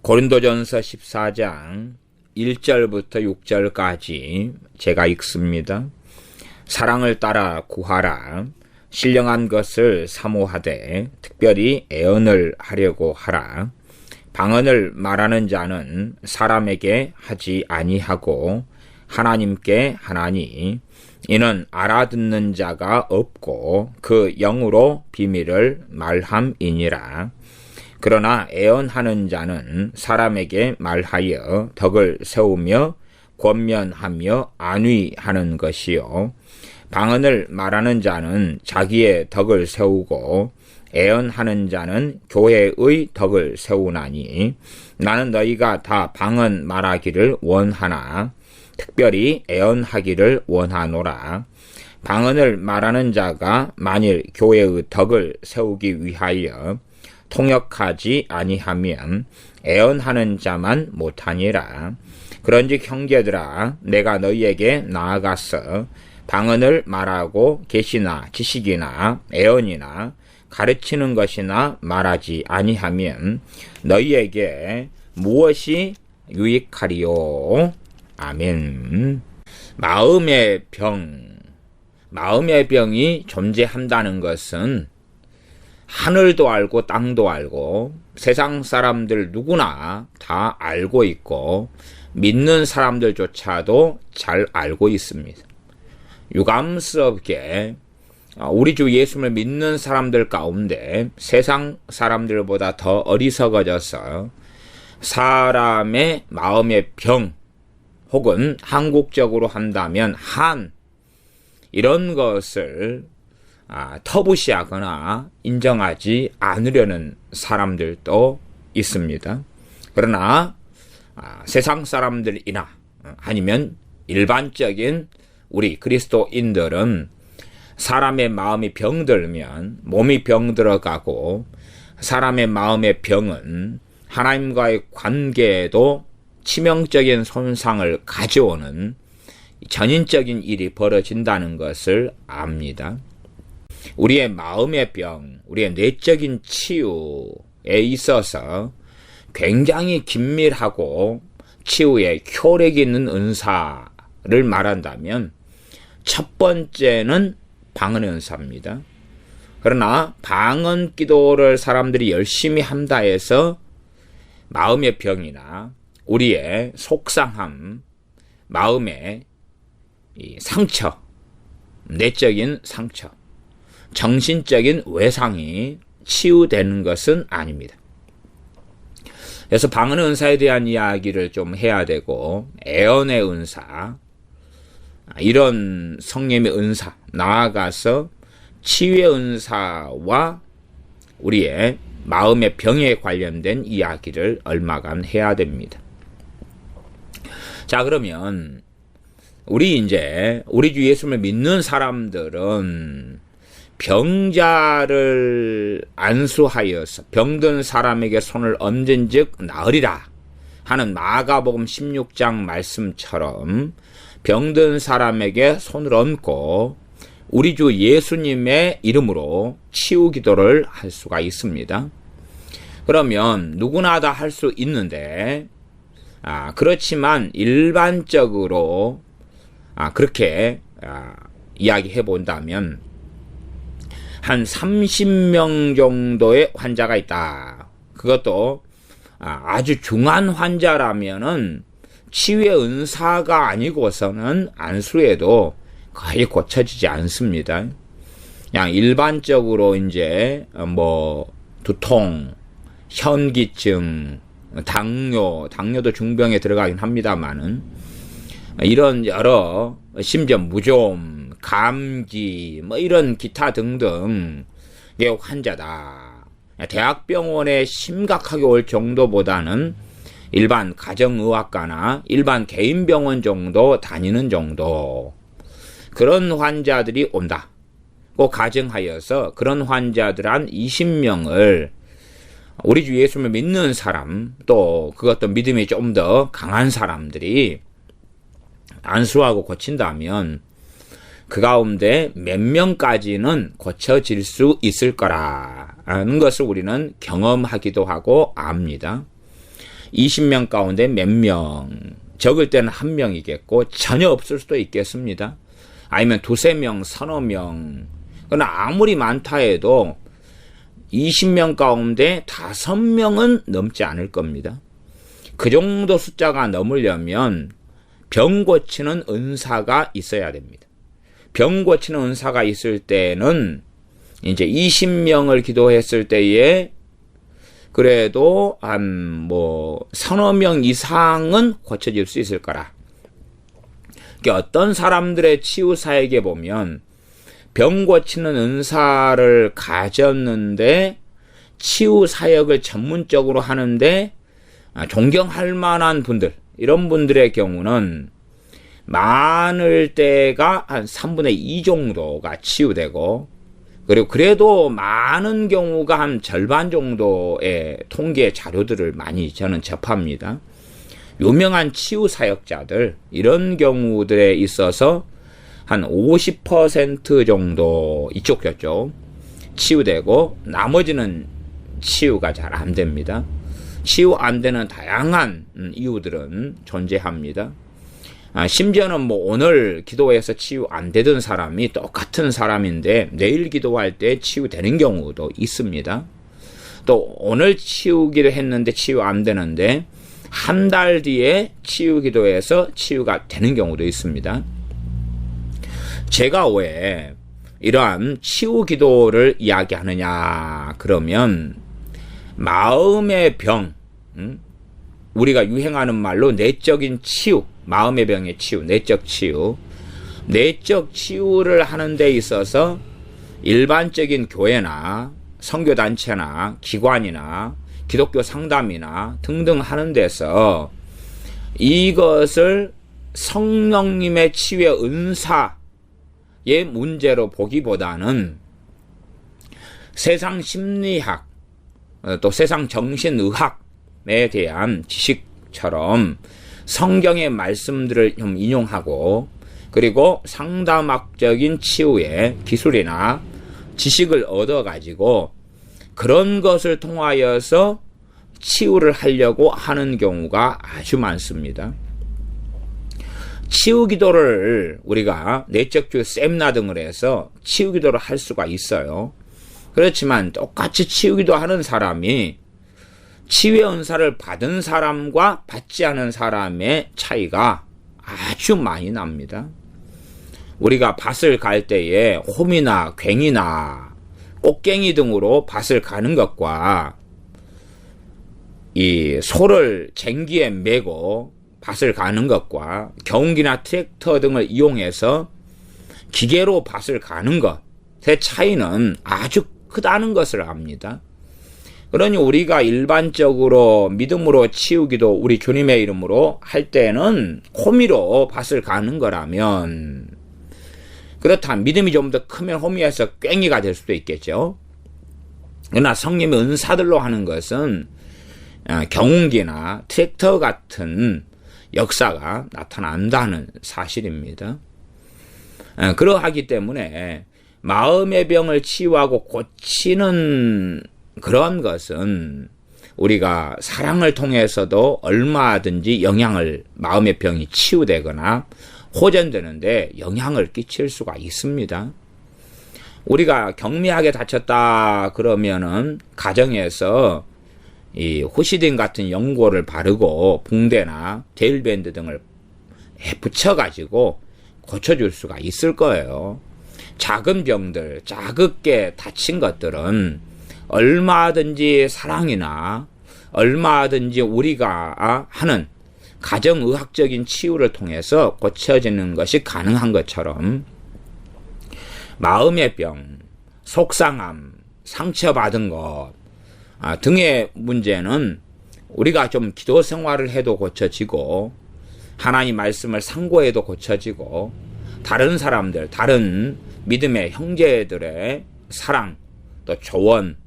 고린도전서 14장 1절부터 6절까지 제가 읽습니다. 사랑을 따라 구하라. 신령한 것을 사모하되 특별히 애언을 하려고 하라. 방언을 말하는 자는 사람에게 하지 아니하고 하나님께 하나니 이는 알아듣는 자가 없고 그 영으로 비밀을 말함이니라. 그러나 애언하는 자는 사람에게 말하여 덕을 세우며 권면하며 안위하는 것이요 방언을 말하는 자는 자기의 덕을 세우고 애언하는 자는 교회의 덕을 세우나니 나는 너희가 다 방언 말하기를 원하나 특별히 애언하기를 원하노라. 방언을 말하는 자가 만일 교회의 덕을 세우기 위하여 통역하지 아니하면 애언하는 자만 못하니라. 그런즉 형제들아 내가 너희에게 나아가서 방언을 말하고 계시나 지식이나 애언이나 가르치는 것이나 말하지 아니하면 너희에게 무엇이 유익하리요? 아멘. 마음의 병이 존재한다는 것은 하늘도 알고 땅도 알고 세상 사람들 누구나 다 알고 있고 믿는 사람들조차도 잘 알고 있습니다. 유감스럽게 우리 주 예수를 믿는 사람들 가운데 세상 사람들보다 더 어리석어져서 사람의 마음의 병 혹은 한국적으로 한다면 이런 것을 터부시하거나 인정하지 않으려는 사람들도 있습니다. 그러나 세상 사람들이나 아니면 일반적인 우리 그리스도인들은 사람의 마음이 병들면 몸이 병들어가고 사람의 마음의 병은 하나님과의 관계에도 치명적인 손상을 가져오는 전인적인 일이 벌어진다는 것을 압니다. 우리의 마음의 병, 우리의 내적인 치유에 있어서 굉장히 긴밀하고 치유에 효력이 있는 은사를 말한다면 첫 번째는 방언의 은사입니다. 그러나 방언 기도를 사람들이 열심히 한다 해서 마음의 병이나 우리의 속상함, 마음의 상처, 내적인 상처, 정신적인 외상이 치유되는 것은 아닙니다. 그래서 방언의 은사에 대한 이야기를 좀 해야 되고 애언의 은사, 이런 성령의 은사, 나아가서 치유의 은사와 우리의 마음의 병에 관련된 이야기를 얼마간 해야 됩니다. 자, 그러면 우리 주 예수를 믿는 사람들은 병자를 안수하여서 병든 사람에게 손을 얹은즉 나으리라 하는 마가복음 16장 말씀처럼 병든 사람에게 손을 얹고 우리 주 예수님의 이름으로 치유 기도를 할 수가 있습니다. 그러면 누구나 다 할 수 있는데 그렇지만 일반적으로 그렇게 이야기해 본다면 한 30명 정도의 환자가 있다. 그것도 아주 중한 환자라면은 치유의 은사가 아니고서는 안수해도 거의 고쳐지지 않습니다. 그냥 일반적으로 두통, 현기증, 당뇨도 중병에 들어가긴 합니다만은 이런 여러 심지어 무좀, 감기, 이런 기타 등등의 환자다. 대학병원에 심각하게 올 정도보다는 일반 가정의학과나 일반 개인병원 정도 다니는 정도 그런 환자들이 온다고 가정하여서 그런 환자들 한 20명을 우리 주 예수를 믿는 사람 또 그것도 믿음이 좀 더 강한 사람들이 안수하고 고친다면 그 가운데 몇 명까지는 고쳐질 수 있을 거라는 것을 우리는 경험하기도 하고 압니다. 20명 가운데 몇 명, 적을 때는 1명이겠고 전혀 없을 수도 있겠습니다. 아니면 2-3명, 서너 명. 그러나 아무리 많다 해도 20명 가운데 5명은 넘지 않을 겁니다. 그 정도 숫자가 넘으려면 병 고치는 은사가 있어야 됩니다. 병 고치는 은사가 있을 때는 이제 20명을 기도했을 때에 그래도 한 서너 명 이상은 고쳐질 수 있을 거라. 그러니까 어떤 사람들의 치유 사역에 보면 병 고치는 은사를 가졌는데 치유 사역을 전문적으로 하는데 존경할 만한 분들, 이런 분들의 경우는 많을 때가 한 3분의 2 정도가 치유되고, 그리고 그래도 많은 경우가 한 절반 정도의 통계 자료들을 많이 저는 접합니다. 유명한 치유 사역자들, 이런 경우들에 있어서 한 50% 정도 이쪽 저쪽 치유되고 나머지는 치유가 잘 안 됩니다. 치유 안 되는 다양한 이유들은 존재합니다. 심지어는 오늘 기도해서 치유 안 되던 사람이 똑같은 사람인데 내일 기도할 때 치유되는 경우도 있습니다. 또 오늘 치유기도 했는데 치유 안 되는데 한 달 뒤에 치유 기도해서 치유가 되는 경우도 있습니다. 제가 왜 이러한 치유 기도를 이야기하느냐 그러면 마음의 병, 우리가 유행하는 말로 내적인 치유, 마음의 병의 치유, 내적 치유, 내적 치유를 하는 데 있어서 일반적인 교회나 선교단체나 기관이나 기독교 상담이나 등등 하는 데서 이것을 성령님의 치유의 은사의 문제로 보기보다는 세상 심리학, 또 세상 정신의학에 대한 지식처럼 성경의 말씀들을 좀 인용하고, 그리고 상담학적인 치유의 기술이나 지식을 얻어가지고 그런 것을 통하여서 치유를 하려고 하는 경우가 아주 많습니다. 치유 기도를 우리가 내적 치유 세미나 등을 해서 치유 기도를 할 수가 있어요. 그렇지만 똑같이 치유 기도하는 사람이 치유의 은사를 받은 사람과 받지 않은 사람의 차이가 아주 많이 납니다. 우리가 밭을 갈 때에 홈이나 괭이나 꽃갱이 등으로 밭을 가는 것과 이 소를 쟁기에 메고 밭을 가는 것과 경운기나 트랙터 등을 이용해서 기계로 밭을 가는 것의 차이는 아주 크다는 것을 압니다. 그러니 우리가 일반적으로 믿음으로 치유기도 우리 주님의 이름으로 할 때는 호미로 밭을 가는 거라면, 그렇다면 믿음이 좀 더 크면 호미에서 괭이가 될 수도 있겠죠. 그러나 성령의 은사들로 하는 것은 경운기나 트랙터 같은 역사가 나타난다는 사실입니다. 그러하기 때문에 마음의 병을 치유하고 고치는 그런 것은 우리가 사랑을 통해서도 얼마든지 마음의 병이 치유되거나 호전되는데 영향을 끼칠 수가 있습니다. 우리가 경미하게 다쳤다 그러면은 가정에서 이 호시딘 같은 연고를 바르고 붕대나 데일밴드 등을 붙여가지고 고쳐줄 수가 있을 거예요. 작은 병들, 작게 다친 것들은 얼마든지 사랑이나 얼마든지 우리가 하는 가정의학적인 치유를 통해서 고쳐지는 것이 가능한 것처럼 마음의 병, 속상함, 상처받은 것 등의 문제는 우리가 좀 기도 생활을 해도 고쳐지고 하나님 말씀을 상고해도 고쳐지고 다른 사람들, 다른 믿음의 형제들의 사랑, 또 조언,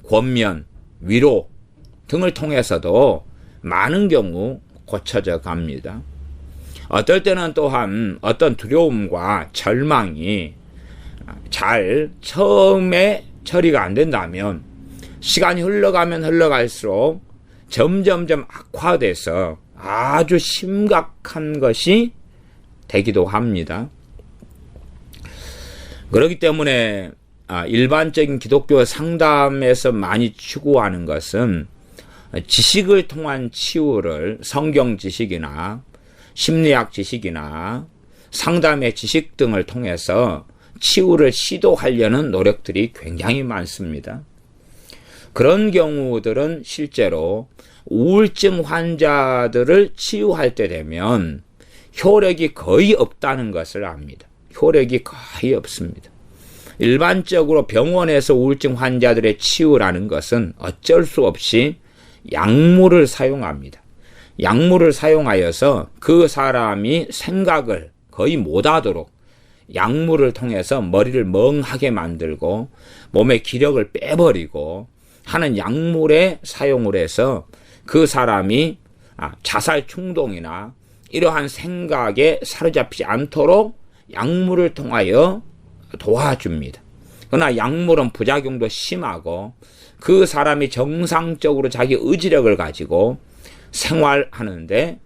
권면, 위로 등을 통해서도 많은 경우 고쳐져 갑니다. 어떨 때는 또한 어떤 두려움과 절망이 잘 처음에 처리가 안 된다면 시간이 흘러가면 흘러갈수록 점점점 악화돼서 아주 심각한 것이 되기도 합니다. 그렇기 때문에 일반적인 기독교 상담에서 많이 추구하는 것은 지식을 통한 치유를 성경 지식이나 심리학 지식이나 상담의 지식 등을 통해서 치유를 시도하려는 노력들이 굉장히 많습니다. 그런 경우들은 실제로 우울증 환자들을 치유할 때 되면 효력이 거의 없다는 것을 압니다. 효력이 거의 없습니다. 일반적으로 병원에서 우울증 환자들의 치유라는 것은 어쩔 수 없이 약물을 사용합니다. 약물을 사용하여서 그 사람이 생각을 거의 못하도록 약물을 통해서 머리를 멍하게 만들고 몸의 기력을 빼버리고 하는 약물에 사용을 해서 그 사람이 자살 충동이나 이러한 생각에 사로잡히지 않도록 약물을 통하여 도와줍니다. 그러나 약물은 부작용도 심하고 그 사람이 정상적으로 자기 의지력을 가지고 생활하는데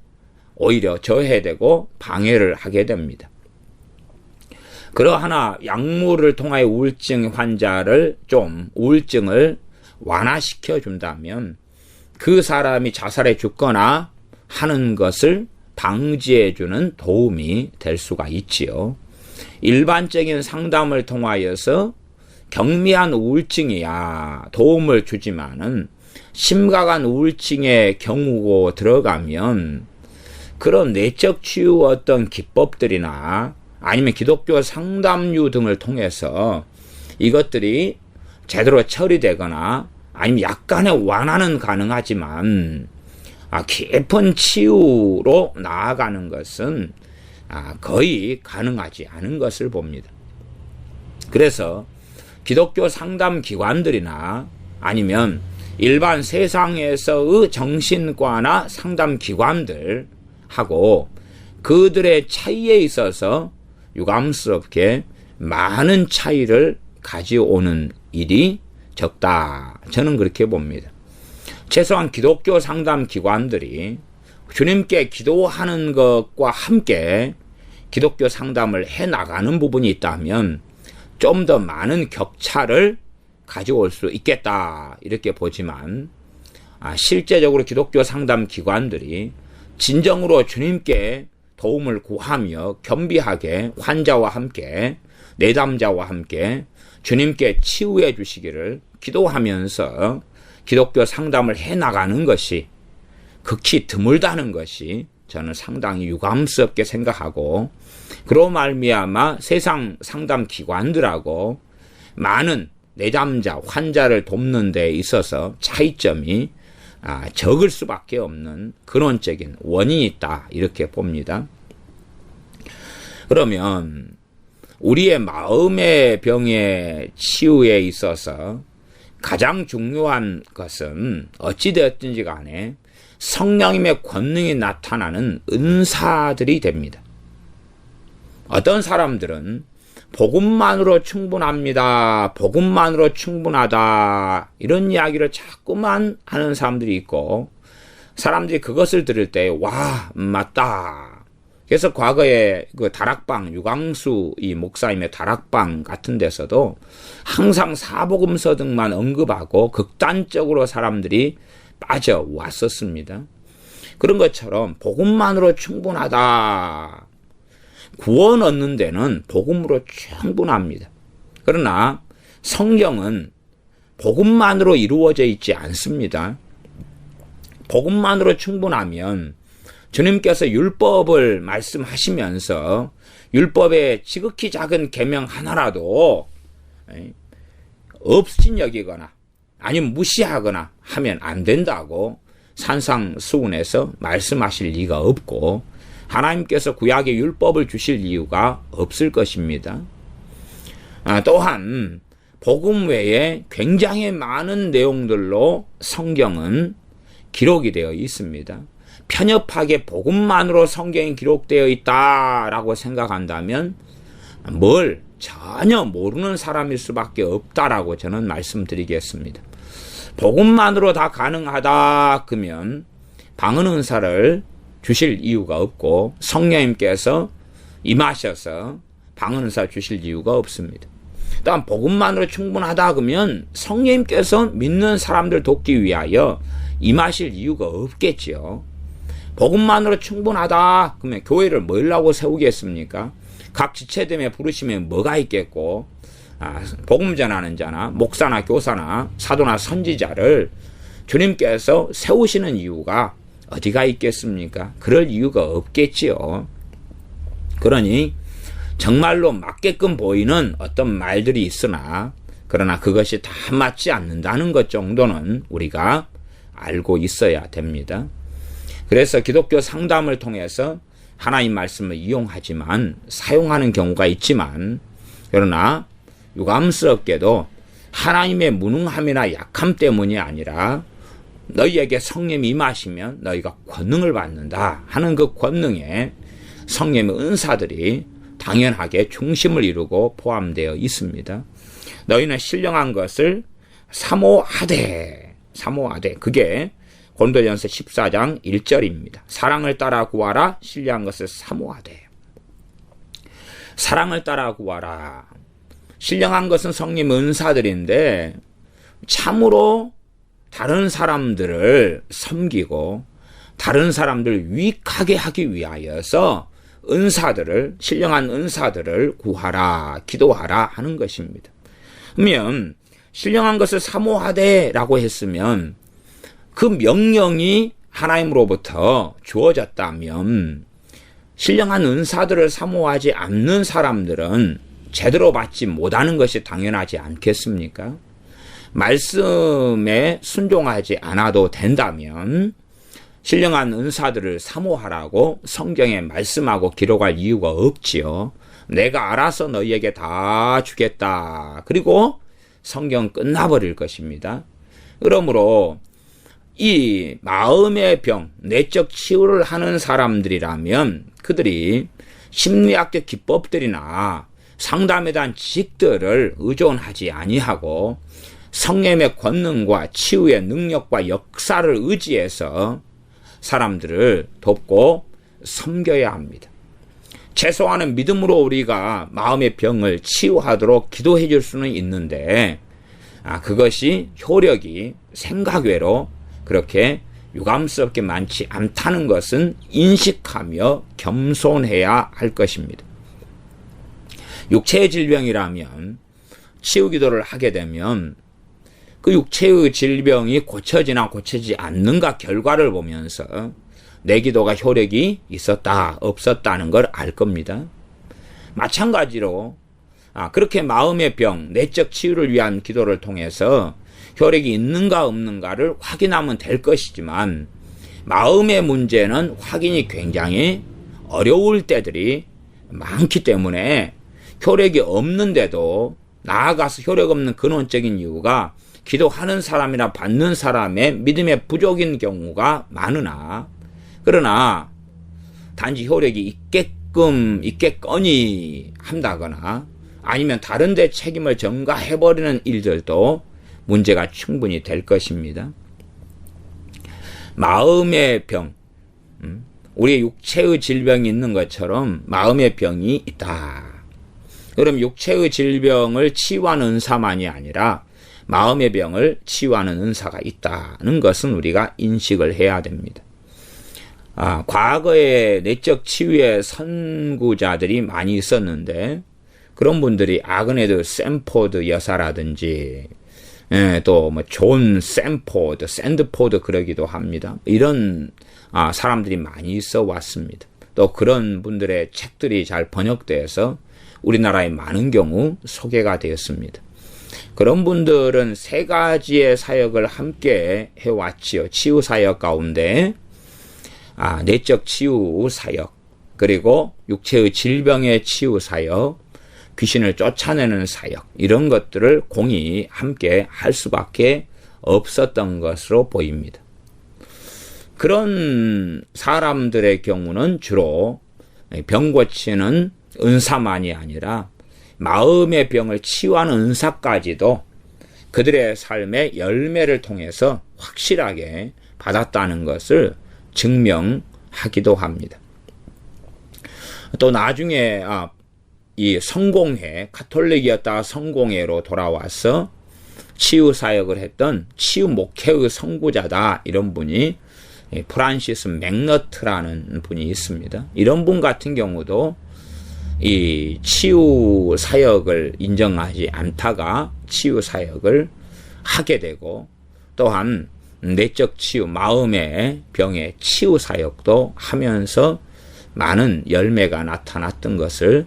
오히려 저해되고 방해를 하게 됩니다. 그러하나 약물을 통하여 우울증 환자를 우울증을 완화시켜 준다면 그 사람이 자살해 죽거나 하는 것을 방지해 주는 도움이 될 수가 있지요. 일반적인 상담을 통하여서 경미한 우울증이야 도움을 주지만은 심각한 우울증의 경우고 들어가면 그런 내적 치유 어떤 기법들이나 아니면 기독교 상담류 등을 통해서 이것들이 제대로 처리되거나 아니면 약간의 완화는 가능하지만 깊은 치유로 나아가는 것은 거의 가능하지 않은 것을 봅니다. 그래서 기독교 상담 기관들이나 아니면 일반 세상에서의 정신과나 상담 기관들하고 그들의 차이에 있어서 유감스럽게 많은 차이를 가져오는 일이 적다. 저는 그렇게 봅니다. 최소한 기독교 상담 기관들이 주님께 기도하는 것과 함께 기독교 상담을 해나가는 부분이 있다면 좀 더 많은 격차를 가져올 수 있겠다 이렇게 보지만 실제적으로 기독교 상담 기관들이 진정으로 주님께 도움을 구하며 겸비하게 환자와 함께 내담자와 함께 주님께 치유해 주시기를 기도하면서 기독교 상담을 해나가는 것이 극히 드물다는 것이 저는 상당히 유감스럽게 생각하고 그로 말미암아 세상 상담 기관들하고 많은 내담자, 환자를 돕는 데 있어서 차이점이 적을 수밖에 없는 근원적인 원인이 있다 이렇게 봅니다. 그러면 우리의 마음의 병의 치유에 있어서 가장 중요한 것은 어찌되었든지 간에 성령님의 권능이 나타나는 은사들이 됩니다. 어떤 사람들은 복음만으로 충분합니다. 복음만으로 충분하다. 이런 이야기를 자꾸만 하는 사람들이 있고 사람들이 그것을 들을 때 와, 맞다. 그래서 과거에 그 다락방 유광수 이 목사님의 다락방 같은 데서도 항상 사복음서 등만 언급하고 극단적으로 사람들이 빠져왔었습니다. 그런 것처럼 복음만으로 충분하다. 구원 얻는 데는 복음으로 충분합니다. 그러나 성경은 복음만으로 이루어져 있지 않습니다. 복음만으로 충분하면 주님께서 율법을 말씀하시면서 율법의 지극히 작은 계명 하나라도 없인 여기거나 아니면 무시하거나 하면 안 된다고 산상수훈에서 말씀하실 리가 없고 하나님께서 구약의 율법을 주실 이유가 없을 것입니다. 또한 복음 외에 굉장히 많은 내용들로 성경은 기록이 되어 있습니다. 편협하게 복음만으로 성경이 기록되어 있다라고 생각한다면 뭘 전혀 모르는 사람일 수밖에 없다라고 저는 말씀드리겠습니다. 복음만으로 다 가능하다 그러면 방언 은사를 주실 이유가 없고 성령님께서 임하셔서 방언 은사 주실 이유가 없습니다. 또한 복음만으로 충분하다 그러면 성령님께서 믿는 사람들 돕기 위하여 임하실 이유가 없겠지요. 복음만으로 충분하다 그러면 교회를 뭐라고 세우겠습니까? 각 지체됨에 부르시면 뭐가 있겠고, 복음 전하는 자나 목사나 교사나 사도나 선지자를 주님께서 세우시는 이유가 어디가 있겠습니까? 그럴 이유가 없겠지요. 그러니 정말로 맞게끔 보이는 어떤 말들이 있으나 그러나 그것이 다 맞지 않는다는 것 정도는 우리가 알고 있어야 됩니다. 그래서 기독교 상담을 통해서 하나님 말씀을 이용하지만 사용하는 경우가 있지만 그러나 유감스럽게도 하나님의 무능함이나 약함 때문이 아니라 너희에게 성령이 임하시면 너희가 권능을 받는다 하는 그 권능에 성령의 은사들이 당연하게 중심을 이루고 포함되어 있습니다. 너희는 신령한 것을 사모하되 그게 고린도전서 14장 1절입니다. 사랑을 따라 구하라. 신령한 것을 사모하되. 사랑을 따라 구하라. 신령한 것은 성령 은사들인데 참으로 다른 사람들을 섬기고 다른 사람들을 유익하게 하기 위하여서 은사들을, 신령한 은사들을 구하라, 기도하라 하는 것입니다. 그러면 신령한 것을 사모하되 라고 했으면 그 명령이 하나님으로부터 주어졌다면 신령한 은사들을 사모하지 않는 사람들은 제대로 받지 못하는 것이 당연하지 않겠습니까? 말씀에 순종하지 않아도 된다면 신령한 은사들을 사모하라고 성경에 말씀하고 기록할 이유가 없지요. 내가 알아서 너희에게 다 주겠다. 그리고 성경 끝나버릴 것입니다. 그러므로 이 마음의 병, 내적 치유를 하는 사람들이라면 그들이 심리학적 기법들이나 상담에 대한 지식들을 의존하지 아니하고 성령의 권능과 치유의 능력과 역사를 의지해서 사람들을 돕고 섬겨야 합니다. 최소한은 믿음으로 우리가 마음의 병을 치유하도록 기도해 줄 수는 있는데 그것이 효력이 생각 외로 그렇게 유감스럽게 많지 않다는 것은 인식하며 겸손해야 할 것입니다. 육체의 질병이라면 치유 기도를 하게 되면 그 육체의 질병이 고쳐지나 고쳐지지 않는가 결과를 보면서 내 기도가 효력이 있었다 없었다는 걸 알 겁니다. 마찬가지로 그렇게 마음의 병, 내적 치유를 위한 기도를 통해서 효력이 있는가 없는가를 확인하면 될 것이지만 마음의 문제는 확인이 굉장히 어려울 때들이 많기 때문에 효력이 없는데도 나아가서 효력 없는 근원적인 이유가 기도하는 사람이나 받는 사람의 믿음의 부족인 경우가 많으나 그러나 단지 효력이 있겠거니 한다거나 아니면 다른 데 책임을 전가해버리는 일들도 문제가 충분히 될 것입니다. 마음의 병, 우리의 육체의 질병이 있는 것처럼 마음의 병이 있다. 그럼 육체의 질병을 치유하는 은사만이 아니라 마음의 병을 치유하는 은사가 있다는 것은 우리가 인식을 해야 됩니다. 과거에 내적 치유의 선구자들이 많이 있었는데 그런 분들이 아그네드 샌포드 여사라든지 또 뭐 존 샌포드, 샌드포드 그러기도 합니다. 이런 사람들이 많이 있어 왔습니다. 또 그런 분들의 책들이 잘 번역돼서 우리나라에 많은 경우 소개가 되었습니다. 그런 분들은 세 가지의 사역을 함께 해왔지요. 치유 사역 가운데 내적 치유 사역, 그리고 육체의 질병의 치유 사역, 귀신을 쫓아내는 사역, 이런 것들을 공히 함께 할 수밖에 없었던 것으로 보입니다. 그런 사람들의 경우는 주로 병 고치는 은사만이 아니라 마음의 병을 치유하는 은사까지도 그들의 삶의 열매를 통해서 확실하게 받았다는 것을 증명하기도 합니다. 또 나중에 이 성공회, 가톨릭이었다가 성공회로 돌아와서 치유 사역을 했던 치유 목회의 선구자다, 이런 분이 프란시스 맥너트라는 분이 있습니다. 이런 분 같은 경우도 이 치유 사역을 인정하지 않다가 치유 사역을 하게 되고, 또한 내적 치유, 마음의 병의 치유 사역도 하면서 많은 열매가 나타났던 것을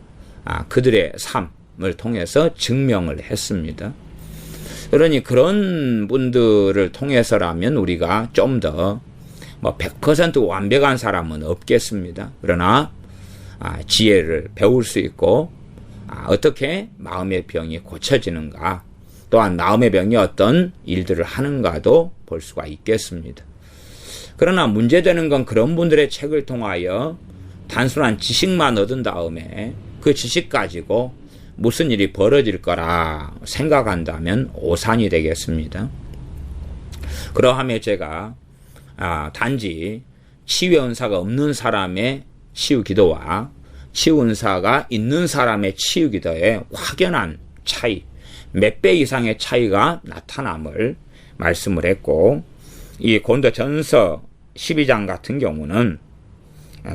그들의 삶을 통해서 증명을 했습니다. 그러니 그런 분들을 통해서라면 우리가 좀 더 100% 완벽한 사람은 없겠습니다. 그러나 지혜를 배울 수 있고, 어떻게 마음의 병이 고쳐지는가, 또한 마음의 병이 어떤 일들을 하는가도 볼 수가 있겠습니다. 그러나 문제되는 건 그런 분들의 책을 통하여 단순한 지식만 얻은 다음에 그 지식 가지고 무슨 일이 벌어질 거라 생각한다면 오산이 되겠습니다. 그러함에 제가 단지 치유 은사가 없는 사람의 치유 기도와 치유 은사가 있는 사람의 치유 기도에 확연한 차이, 몇 배 이상의 차이가 나타남을 말씀을 했고, 이 고린도전서 12장 같은 경우는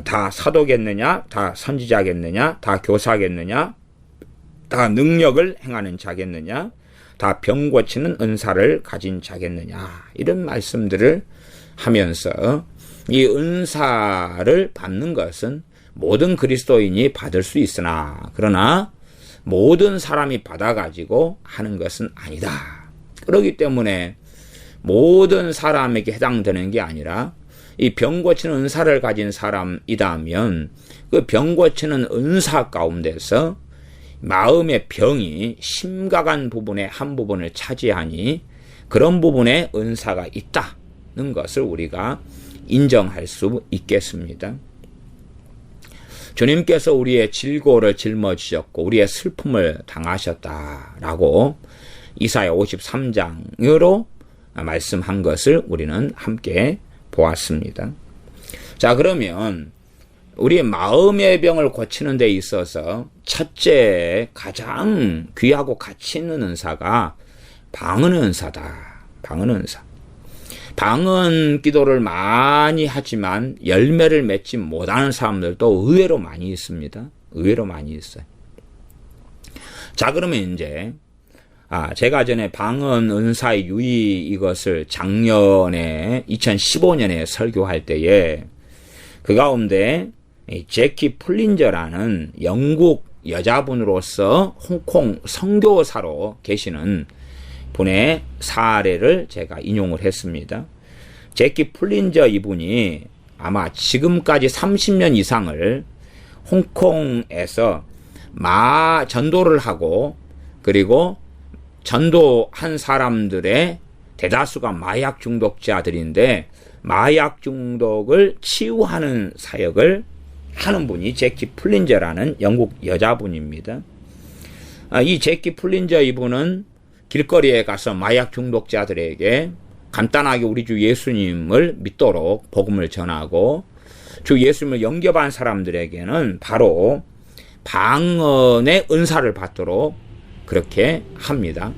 다 사도겠느냐, 다 선지자겠느냐, 다 교사겠느냐, 다 능력을 행하는 자겠느냐, 다 병 고치는 은사를 가진 자겠느냐, 이런 말씀들을 하면서 이 은사를 받는 것은 모든 그리스도인이 받을 수 있으나, 그러나 모든 사람이 받아가지고 하는 것은 아니다. 그렇기 때문에 모든 사람에게 해당되는 게 아니라 이 병 고치는 은사를 가진 사람이다면 그 병 고치는 은사 가운데서 마음의 병이 심각한 부분의 한 부분을 차지하니 그런 부분에 은사가 있다는 것을 우리가 인정할 수 있겠습니다. 주님께서 우리의 질고를 짊어지셨고 우리의 슬픔을 당하셨다라고 이사야 53장으로 말씀한 것을 우리는 함께 보았습니다. 자, 그러면 우리의 마음의 병을 고치는 데 있어서 첫째 가장 귀하고 가치 있는 은사가 방언 은사다. 방언 은사. 방언 기도를 많이 하지만 열매를 맺지 못하는 사람들도 의외로 많이 있습니다. 의외로 많이 있어요. 자, 그러면 이제 제가 전에 방언 은사의 유의 이것을 작년에 2015년에 설교할 때에 그 가운데 제키 플린저라는 영국 여자분으로서 홍콩 선교사로 계시는 분의 사례를 제가 인용을 했습니다. 제키 플린저 이분이 아마 지금까지 30년 이상을 홍콩에서 전도를 하고 그리고 전도한 사람들의 대다수가 마약 중독자들인데 마약 중독을 치유하는 사역을 하는 분이 제키 플린저라는 영국 여자분입니다. 이 제키 플린저 이분은 길거리에 가서 마약 중독자들에게 간단하게 우리 주 예수님을 믿도록 복음을 전하고 주 예수님을 영접한 사람들에게는 바로 방언의 은사를 받도록 그렇게 합니다.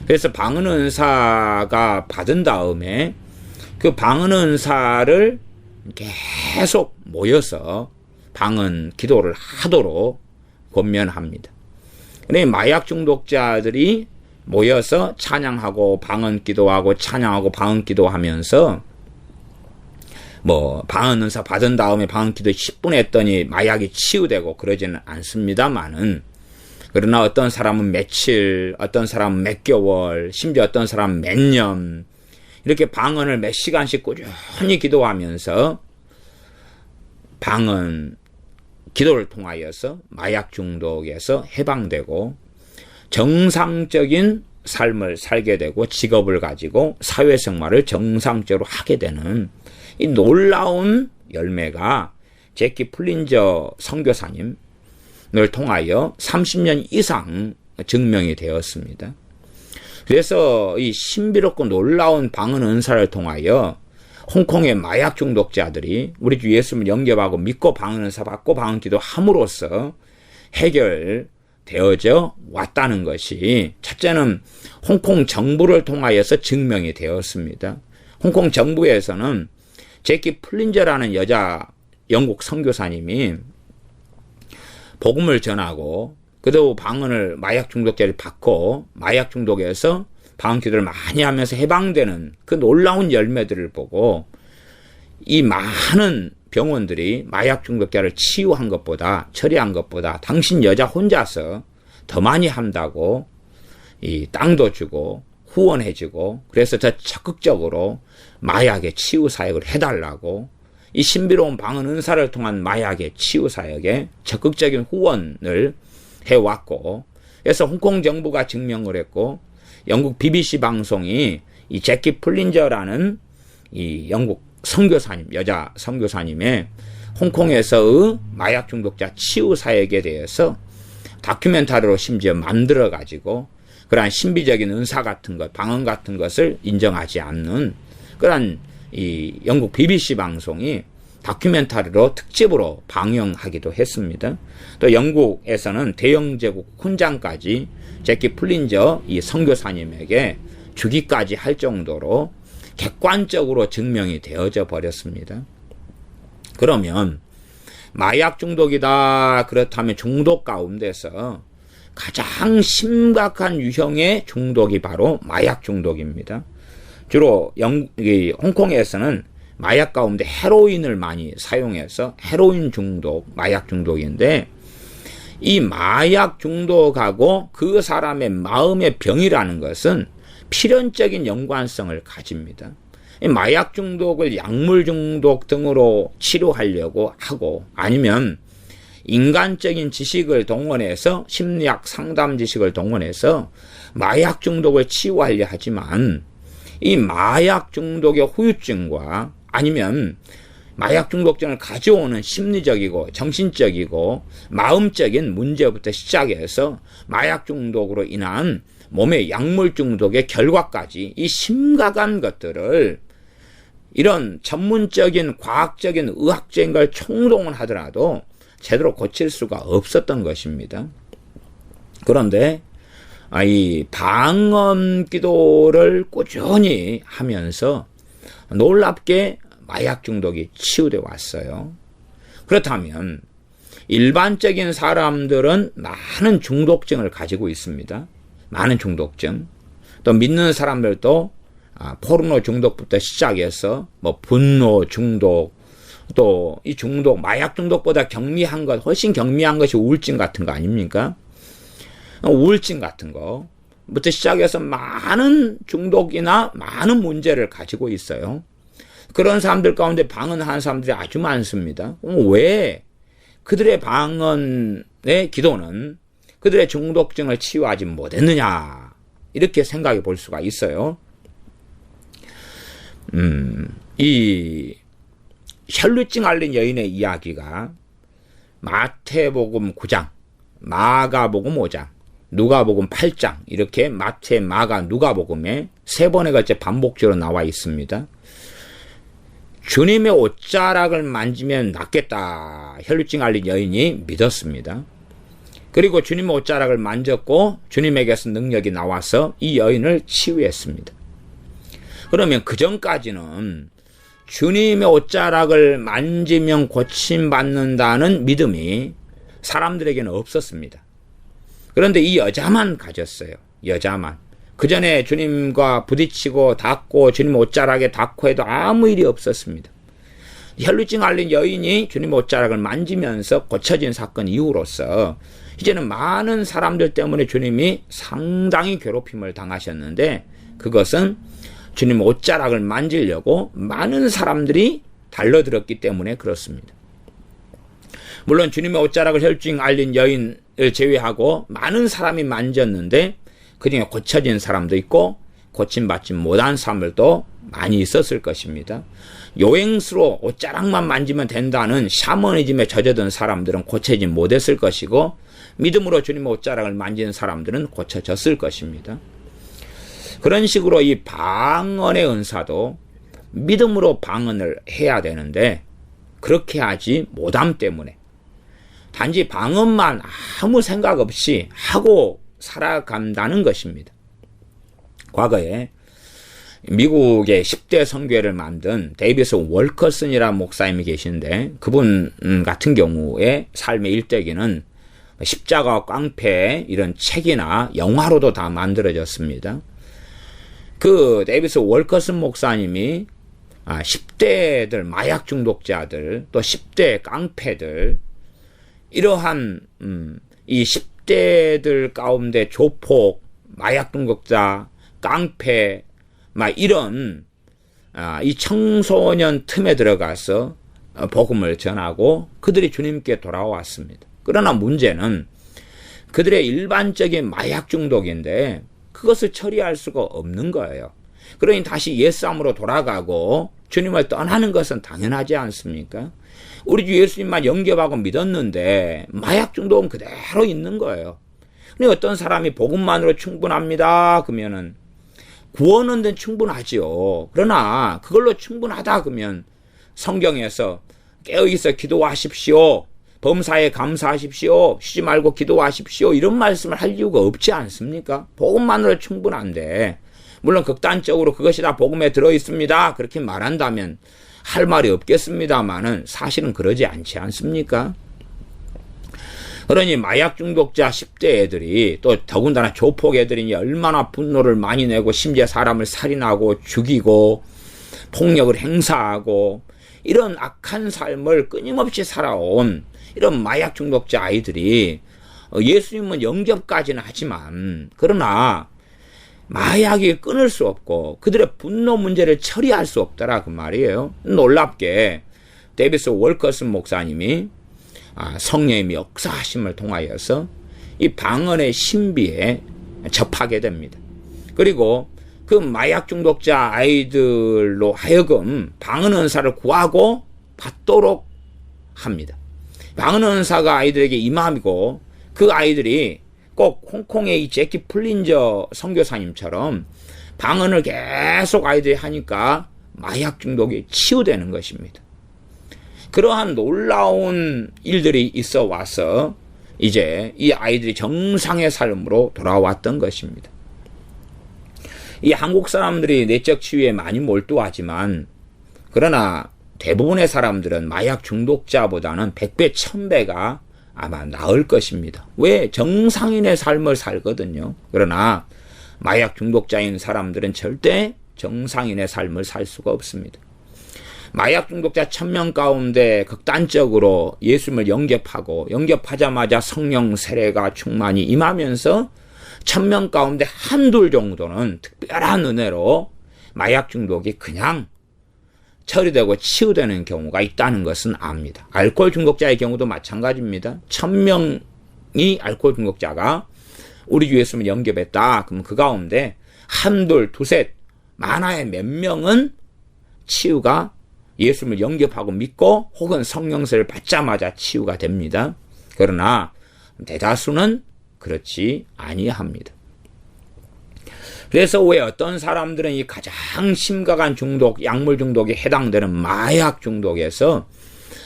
그래서 방언 은사가 받은 다음에 그 방언 은사를 계속 모여서 방언 기도를 하도록 권면합니다. 그런데 마약 중독자들이 모여서 찬양하고 방언 기도하고 찬양하고 방언 기도하면서 방언 은사 받은 다음에 방언 기도 10분 했더니 마약이 치유되고 그러지는 않습니다만은 그러나 어떤 사람은 며칠, 어떤 사람은 몇 개월, 심지어 어떤 사람은 몇 년 이렇게 방언을 몇 시간씩 꾸준히 기도하면서 방언 기도를 통하여서 마약 중독에서 해방되고 정상적인 삶을 살게 되고 직업을 가지고 사회생활을 정상적으로 하게 되는 이 놀라운 열매가 제키 플린저 선교사님을 통하여 30년 이상 증명이 되었습니다. 그래서 이 신비롭고 놀라운 방언 은사를 통하여 홍콩의 마약 중독자들이 우리 주 예수님을 영접하고 믿고 방언 은사 받고 방언 기도 함으로써 해결되어져 왔다는 것이 첫째는 홍콩 정부를 통하여서 증명이 되었습니다. 홍콩 정부에서는 제키 플린저라는 여자 영국 선교사님이 복음을 전하고 그도 방언을 마약 중독자를 받고 마약 중독에서 방언 기도를 많이 하면서 해방되는 그 놀라운 열매들을 보고 이 많은 병원들이 마약 중독자를 치유한 것보다 처리한 것보다 당신 여자 혼자서 더 많이 한다고 이 땅도 주고 후원해주고 그래서 더 적극적으로 마약의 치유 사역을 해달라고 이 신비로운 방언 은사를 통한 마약의 치유 사역에 적극적인 후원을 해왔고 그래서 홍콩 정부가 증명을 했고 영국 BBC 방송이 이 제키 플린저라는 이 영국 선교사님, 여자 선교사님의 홍콩에서의 마약 중독자 치유 사역에 대해서 다큐멘터리로 심지어 만들어 가지고 그러한 신비적인 은사 같은 것, 방언 같은 것을 인정하지 않는 그러한 이 영국 BBC 방송이 다큐멘터리로 특집으로 방영하기도 했습니다. 또 영국에서는 대영 제국 훈장까지 제키 플린저 이 선교사님에게 주기까지 할 정도로 객관적으로 증명이 되어져 버렸습니다. 그러면 마약 중독이다 그렇다면 중독 가운데서 가장 심각한 유형의 중독이 바로 마약 중독입니다. 주로 홍콩에서는 마약 가운데 헤로인을 많이 사용해서 헤로인 중독, 마약 중독인데 이 마약 중독하고 그 사람의 마음의 병이라는 것은 필연적인 연관성을 가집니다. 마약 중독을 약물 중독 등으로 치료하려고 하고 아니면 인간적인 지식을 동원해서 심리학 상담 지식을 동원해서 마약 중독을 치유하려 하지만 이 마약 중독의 후유증과 아니면 마약 중독증을 가져오는 심리적이고 정신적이고 마음적인 문제부터 시작해서 마약 중독으로 인한 몸의 약물 중독의 결과까지 이 심각한 것들을 이런 전문적인 과학적인 의학적인 걸 총동원하더라도 제대로 고칠 수가 없었던 것입니다. 그런데 이 방언 기도를 꾸준히 하면서 놀랍게 마약 중독이 치유되어 왔어요. 그렇다면 일반적인 사람들은 많은 중독증을 가지고 있습니다. 많은 중독증. 또 믿는 사람들도 포르노 중독부터 시작해서 뭐 분노 중독, 또 이 중독, 마약 중독보다 경미한 것, 훨씬 경미한 것이 우울증 같은 거 아닙니까? 우울증 같은 거부터 시작해서 많은 중독이나 많은 문제를 가지고 있어요. 그런 사람들 가운데 방언하는 사람들이 아주 많습니다. 왜 그들의 방언의 기도는 그들의 중독증을 치유하지 못했느냐 이렇게 생각해 볼 수가 있어요. 이 혈루증 앓린 여인의 이야기가 마태복음 9장, 마가복음 5장, 누가복음 8장 이렇게 마태, 마가, 누가복음에 3번에 걸쳐 반복적으로 나와 있습니다. 주님의 옷자락을 만지면 낫겠다. 혈루증 앓린 여인이 믿었습니다. 그리고 주님의 옷자락을 만졌고 주님에게서 능력이 나와서 이 여인을 치유했습니다. 그러면 그 전까지는 주님의 옷자락을 만지면 고침받는다는 믿음이 사람들에게는 없었습니다. 그런데 이 여자만 가졌어요. 여자만. 그 전에 주님과 부딪히고 닿고 주님 옷자락에 닿고 해도 아무 일이 없었습니다. 혈루증 앓린 여인이 주님 옷자락을 만지면서 고쳐진 사건 이후로서 이제는 많은 사람들 때문에 주님이 상당히 괴롭힘을 당하셨는데 그것은 주님 옷자락을 만지려고 많은 사람들이 달려들었기 때문에 그렇습니다. 물론 주님의 옷자락을 혈루증 앓린 여인을 제외하고 많은 사람이 만졌는데 그중에 고쳐진 사람도 있고 고침받지 못한 사람들도 많이 있었을 것입니다. 요행수로 옷자락만 만지면 된다는 샤머니즘에 젖어든 사람들은 고쳐지 못했을 것이고 믿음으로 주님의 옷자락을 만지는 사람들은 고쳐졌을 것입니다. 그런 식으로 이 방언의 은사도 믿음으로 방언을 해야 되는데 그렇게 하지 못함 때문에 단지 방언만 아무 생각 없이 하고 살아간다는 것입니다. 과거에 미국의 10대 선교회를 만든 데이비스 월커슨이라는 목사님이 계시는데 그분 같은 경우에 삶의 일대기는 십자가와 깡패 이런 책이나 영화로도 다 만들어졌습니다. 그 데이비스 월커슨 목사님이 10대들 마약 중독자들 또 10대 깡패들 이러한 이 10대들 가운데 조폭, 마약 중독자, 깡패 막 이런 이 청소년 틈에 들어가서 복음을 전하고 그들이 주님께 돌아왔습니다. 그러나 문제는 그들의 일반적인 마약 중독인데 그것을 처리할 수가 없는 거예요. 그러니 다시 옛사람으로 돌아가고 주님을 떠나는 것은 당연하지 않습니까? 우리 주 예수님만 영접하고 믿었는데 마약 중독은 그대로 있는 거예요. 근데 어떤 사람이 복음만으로 충분합니다 그러면은 구원은 충분하지요. 그러나 그걸로 충분하다 그러면 성경에서 깨어있어 기도하십시오. 범사에 감사하십시오. 쉬지 말고 기도하십시오. 이런 말씀을 할 이유가 없지 않습니까? 복음만으로 충분한데 물론 극단적으로 그것이 다 복음에 들어있습니다. 그렇게 말한다면 할 말이 없겠습니다만은 사실은 그러지 않지 않습니까? 그러니 마약 중독자 10대 애들이 또 더군다나 조폭 애들이 얼마나 분노를 많이 내고 심지어 사람을 살인하고 죽이고 폭력을 행사하고 이런 악한 삶을 끊임없이 살아온 이런 마약 중독자 아이들이 예수님은 영접까지는 하지만 그러나 마약이 끊을 수 없고 그들의 분노 문제를 처리할 수 없더라 그 말이에요. 놀랍게 데이비스 월커슨 목사님이 성령님이 역사하심을 통하여서 이 방언의 신비에 접하게 됩니다. 그리고 그 마약 중독자 아이들로 하여금 방언 은사를 구하고 받도록 합니다. 방언 은사가 아이들에게 임함이고 그 아이들이 꼭 홍콩의 이 제키 플린저 선교사님처럼 방언을 계속 아이들이 하니까 마약 중독이 치유되는 것입니다. 그러한 놀라운 일들이 있어 와서 이제 이 아이들이 정상의 삶으로 돌아왔던 것입니다. 이 한국 사람들이 내적 치유에 많이 몰두하지만 그러나 대부분의 사람들은 마약 중독자보다는 100배, 1000배가 아마 나을 것입니다. 왜? 정상인의 삶을 살거든요. 그러나 마약 중독자인 사람들은 절대 정상인의 삶을 살 수가 없습니다. 마약 중독자 1000명 가운데 극단적으로 예수님을 영접하고 영접하자마자 성령 세례가 충만히 임하면서 1000명 가운데 한둘 정도는 특별한 은혜로 마약 중독이 그냥 처리되고 치유되는 경우가 있다는 것은 압니다. 알코올 중독자의 경우도 마찬가지입니다. 1000명이 알코올 중독자가 우리 주 예수님을 영접했다. 그럼 그 가운데 한둘, 두셋, 많아야 몇 명은 치유가 예수님을 영접하고 믿고 혹은 성령세를 받자마자 치유가 됩니다. 그러나 대다수는 그렇지 아니합니다. 그래서 왜 어떤 사람들은 이 가장 심각한 중독, 약물 중독에 해당되는 마약 중독에서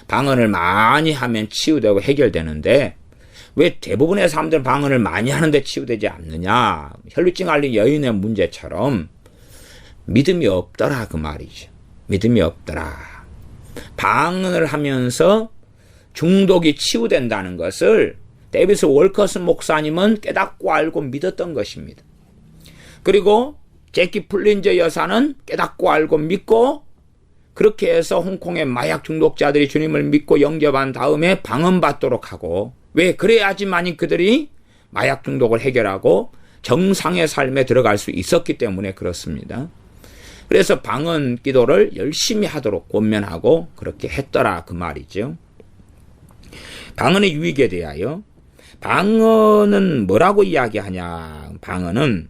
방언을 많이 하면 치유되고 해결되는데 왜 대부분의 사람들은 방언을 많이 하는데 치유되지 않느냐? 혈루증 앓린 여인의 문제처럼 믿음이 없더라 그 말이죠. 믿음이 없더라. 방언을 하면서 중독이 치유된다는 것을 데이비스 월커슨 목사님은 깨닫고 알고 믿었던 것입니다. 그리고 제키 플린저 여사는 깨닫고 알고 믿고 그렇게 해서 홍콩의 마약 중독자들이 주님을 믿고 영접한 다음에 방언받도록 하고 왜 그래야지만이 그들이 마약 중독을 해결하고 정상의 삶에 들어갈 수 있었기 때문에 그렇습니다. 그래서 방언 기도를 열심히 하도록 권면하고 그렇게 했더라 그 말이죠. 방언의 유익에 대하여 방언은 뭐라고 이야기하냐? 방언은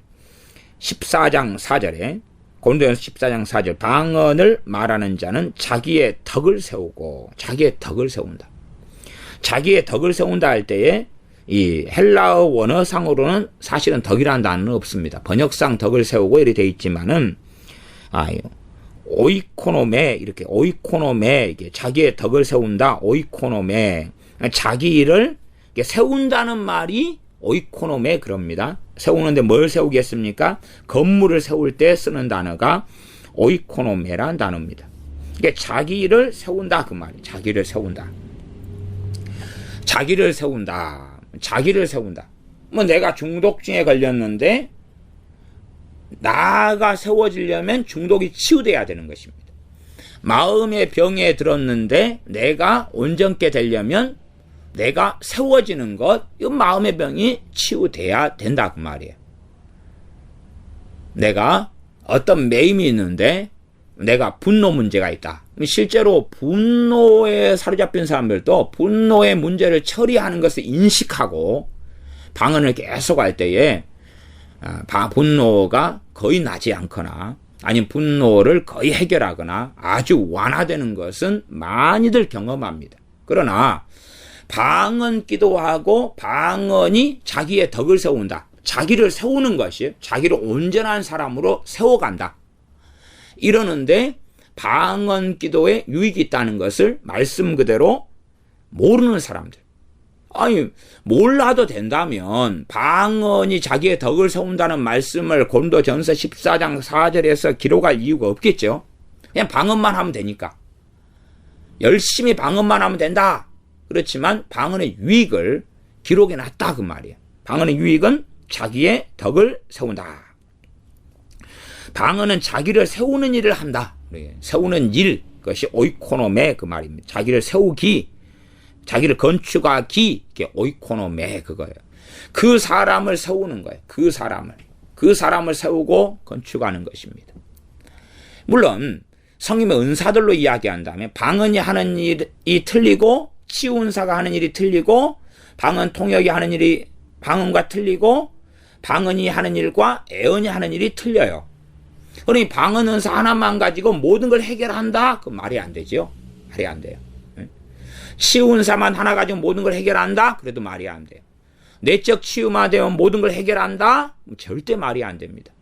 14장 4절에 고린도전서 14장 4절 방언을 말하는 자는 자기의 덕을 세우고 자기의 덕을 세운다. 자기의 덕을 세운다 할 때에 이 헬라어 원어상으로는 사실은 덕이라는 단어는 없습니다. 번역상 덕을 세우고 이렇게 돼 있지만은 오이코노메 이렇게 오이코노메 이게 자기의 덕을 세운다. 오이코노메 자기를 세운다는 말이 오이코노메 그럽니다. 세우는데 뭘 세우겠습니까? 건물을 세울 때 쓰는 단어가 오이코노메라는 단어입니다. 이게 자기를 세운다 그 말이에요. 자기를 세운다. 자기를 세운다. 자기를 세운다. 뭐 내가 중독증에 걸렸는데 나가 세워지려면 중독이 치유돼야 되는 것입니다. 마음의 병에 들었는데 내가 온전케 되려면 내가 세워지는 것, 이 마음의 병이 치유돼야 된다 그 말이에요. 내가 어떤 매임이 있는데 내가 분노 문제가 있다. 실제로 분노에 사로잡힌 사람들도 분노의 문제를 처리하는 것을 인식하고 방언을 계속 할 때에 분노가 거의 나지 않거나 아니면 분노를 거의 해결하거나 아주 완화되는 것은 많이들 경험합니다. 그러나 방언 기도하고 방언이 자기의 덕을 세운다. 자기를 세우는 것이 자기를 온전한 사람으로 세워간다. 이러는데 방언 기도에 유익이 있다는 것을 말씀 그대로 모르는 사람들. 아니 몰라도 된다면 방언이 자기의 덕을 세운다는 말씀을 고린도전서 14장 4절에서 기록할 이유가 없겠죠. 그냥 방언만 하면 되니까. 열심히 방언만 하면 된다. 그렇지만 방언의 유익을 기록해 놨다 그 말이에요. 방언의 유익은 자기의 덕을 세운다. 방언은 자기를 세우는 일을 한다. 세우는 일, 그것이 오이코노메 그 말입니다. 자기를 세우기, 자기를 건축하기, 이게 오이코노메 그거예요. 그 사람을 세우는 거예요. 그 사람을 세우고 건축하는 것입니다. 물론 성님의 은사들로 이야기한다면 방언이 하는 일이 틀리고 치유은사가 하는 일이 틀리고 방언 통역이 하는 일이 방언과 틀리고 방언이 하는 일과 애언이 하는 일이 틀려요. 그러니 방언 은사 하나만 가지고 모든 걸 해결한다? 그 말이 안 되죠. 말이 안 돼요. 치유 은사만 하나 가지고 모든 걸 해결한다? 그래도 말이 안 돼요. 내적 치유만 되면 모든 걸 해결한다? 절대 말이 안 됩니다.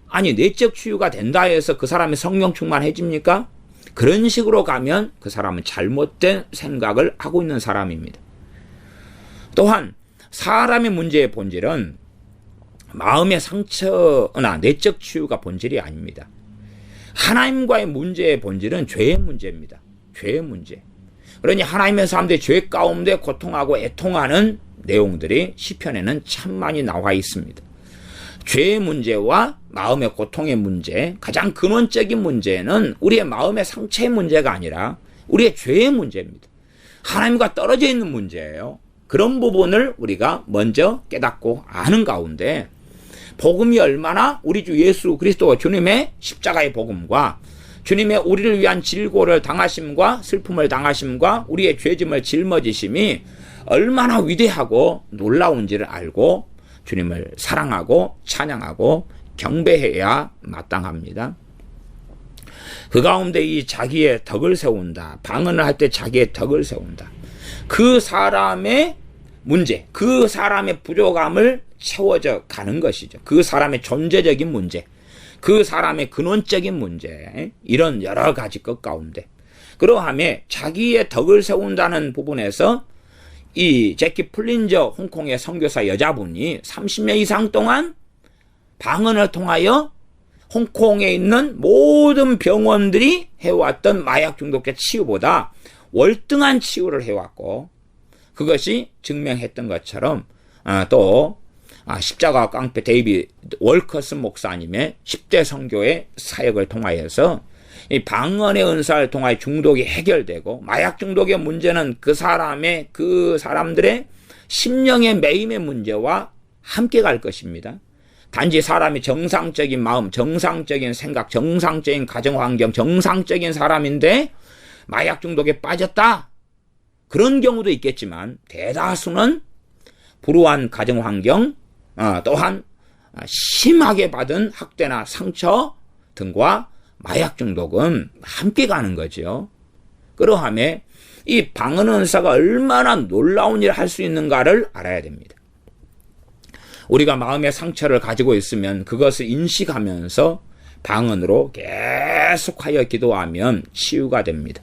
아니 내적 치유가 된다 해서 그 사람이 성령 충만해집니까? 그런 식으로 가면 그 사람은 잘못된 생각을 하고 있는 사람입니다. 또한 사람의 문제의 본질은 마음의 상처나 내적 치유가 본질이 아닙니다. 하나님과의 문제의 본질은 죄의 문제입니다. 죄의 문제. 그러니 하나님의 사람들이 죄 가운데 고통하고 애통하는 내용들이 시편에는 참 많이 나와 있습니다. 죄의 문제와 마음의 고통의 문제, 가장 근원적인 문제는 우리의 마음의 상처의 문제가 아니라 우리의 죄의 문제입니다. 하나님과 떨어져 있는 문제예요. 그런 부분을 우리가 먼저 깨닫고 아는 가운데 복음이 얼마나 우리 주 예수 그리스도 주님의 십자가의 복음과 주님의 우리를 위한 질고를 당하심과 슬픔을 당하심과 우리의 죄짐을 짊어지심이 얼마나 위대하고 놀라운지를 알고 주님을 사랑하고 찬양하고 경배해야 마땅합니다. 그 가운데 이 자기의 덕을 세운다. 방언을 할 때 자기의 덕을 세운다. 그 사람의 문제, 그 사람의 부족함을 채워져 가는 것이죠. 그 사람의 존재적인 문제, 그 사람의 근원적인 문제, 이런 여러 가지 것 가운데 그러함에 자기의 덕을 세운다는 부분에서 이 제키 플린저 홍콩의 선교사 여자분이 30년 이상 동안 방언을 통하여 홍콩에 있는 모든 병원들이 해왔던 마약 중독자 치유보다 월등한 치유를 해왔고 그것이 증명했던 것처럼 또 십자가 깡패 데이비드 월커스 목사님의 10대 선교의 사역을 통하여서 이 방언의 은사를 통하여 중독이 해결되고 마약 중독의 문제는 그 사람들의 심령의 매임의 문제와 함께 갈 것입니다. 단지 사람이 정상적인 마음, 정상적인 생각, 정상적인 가정환경, 정상적인 사람인데 마약 중독에 빠졌다. 그런 경우도 있겠지만 대다수는 불우한 가정환경, 또한 심하게 받은 학대나 상처 등과 마약 중독은 함께 가는 거죠. 그러함에 이 방언 은사가 얼마나 놀라운 일을 할 수 있는가를 알아야 됩니다. 우리가 마음의 상처를 가지고 있으면 그것을 인식하면서 방언으로 계속하여 기도하면 치유가 됩니다.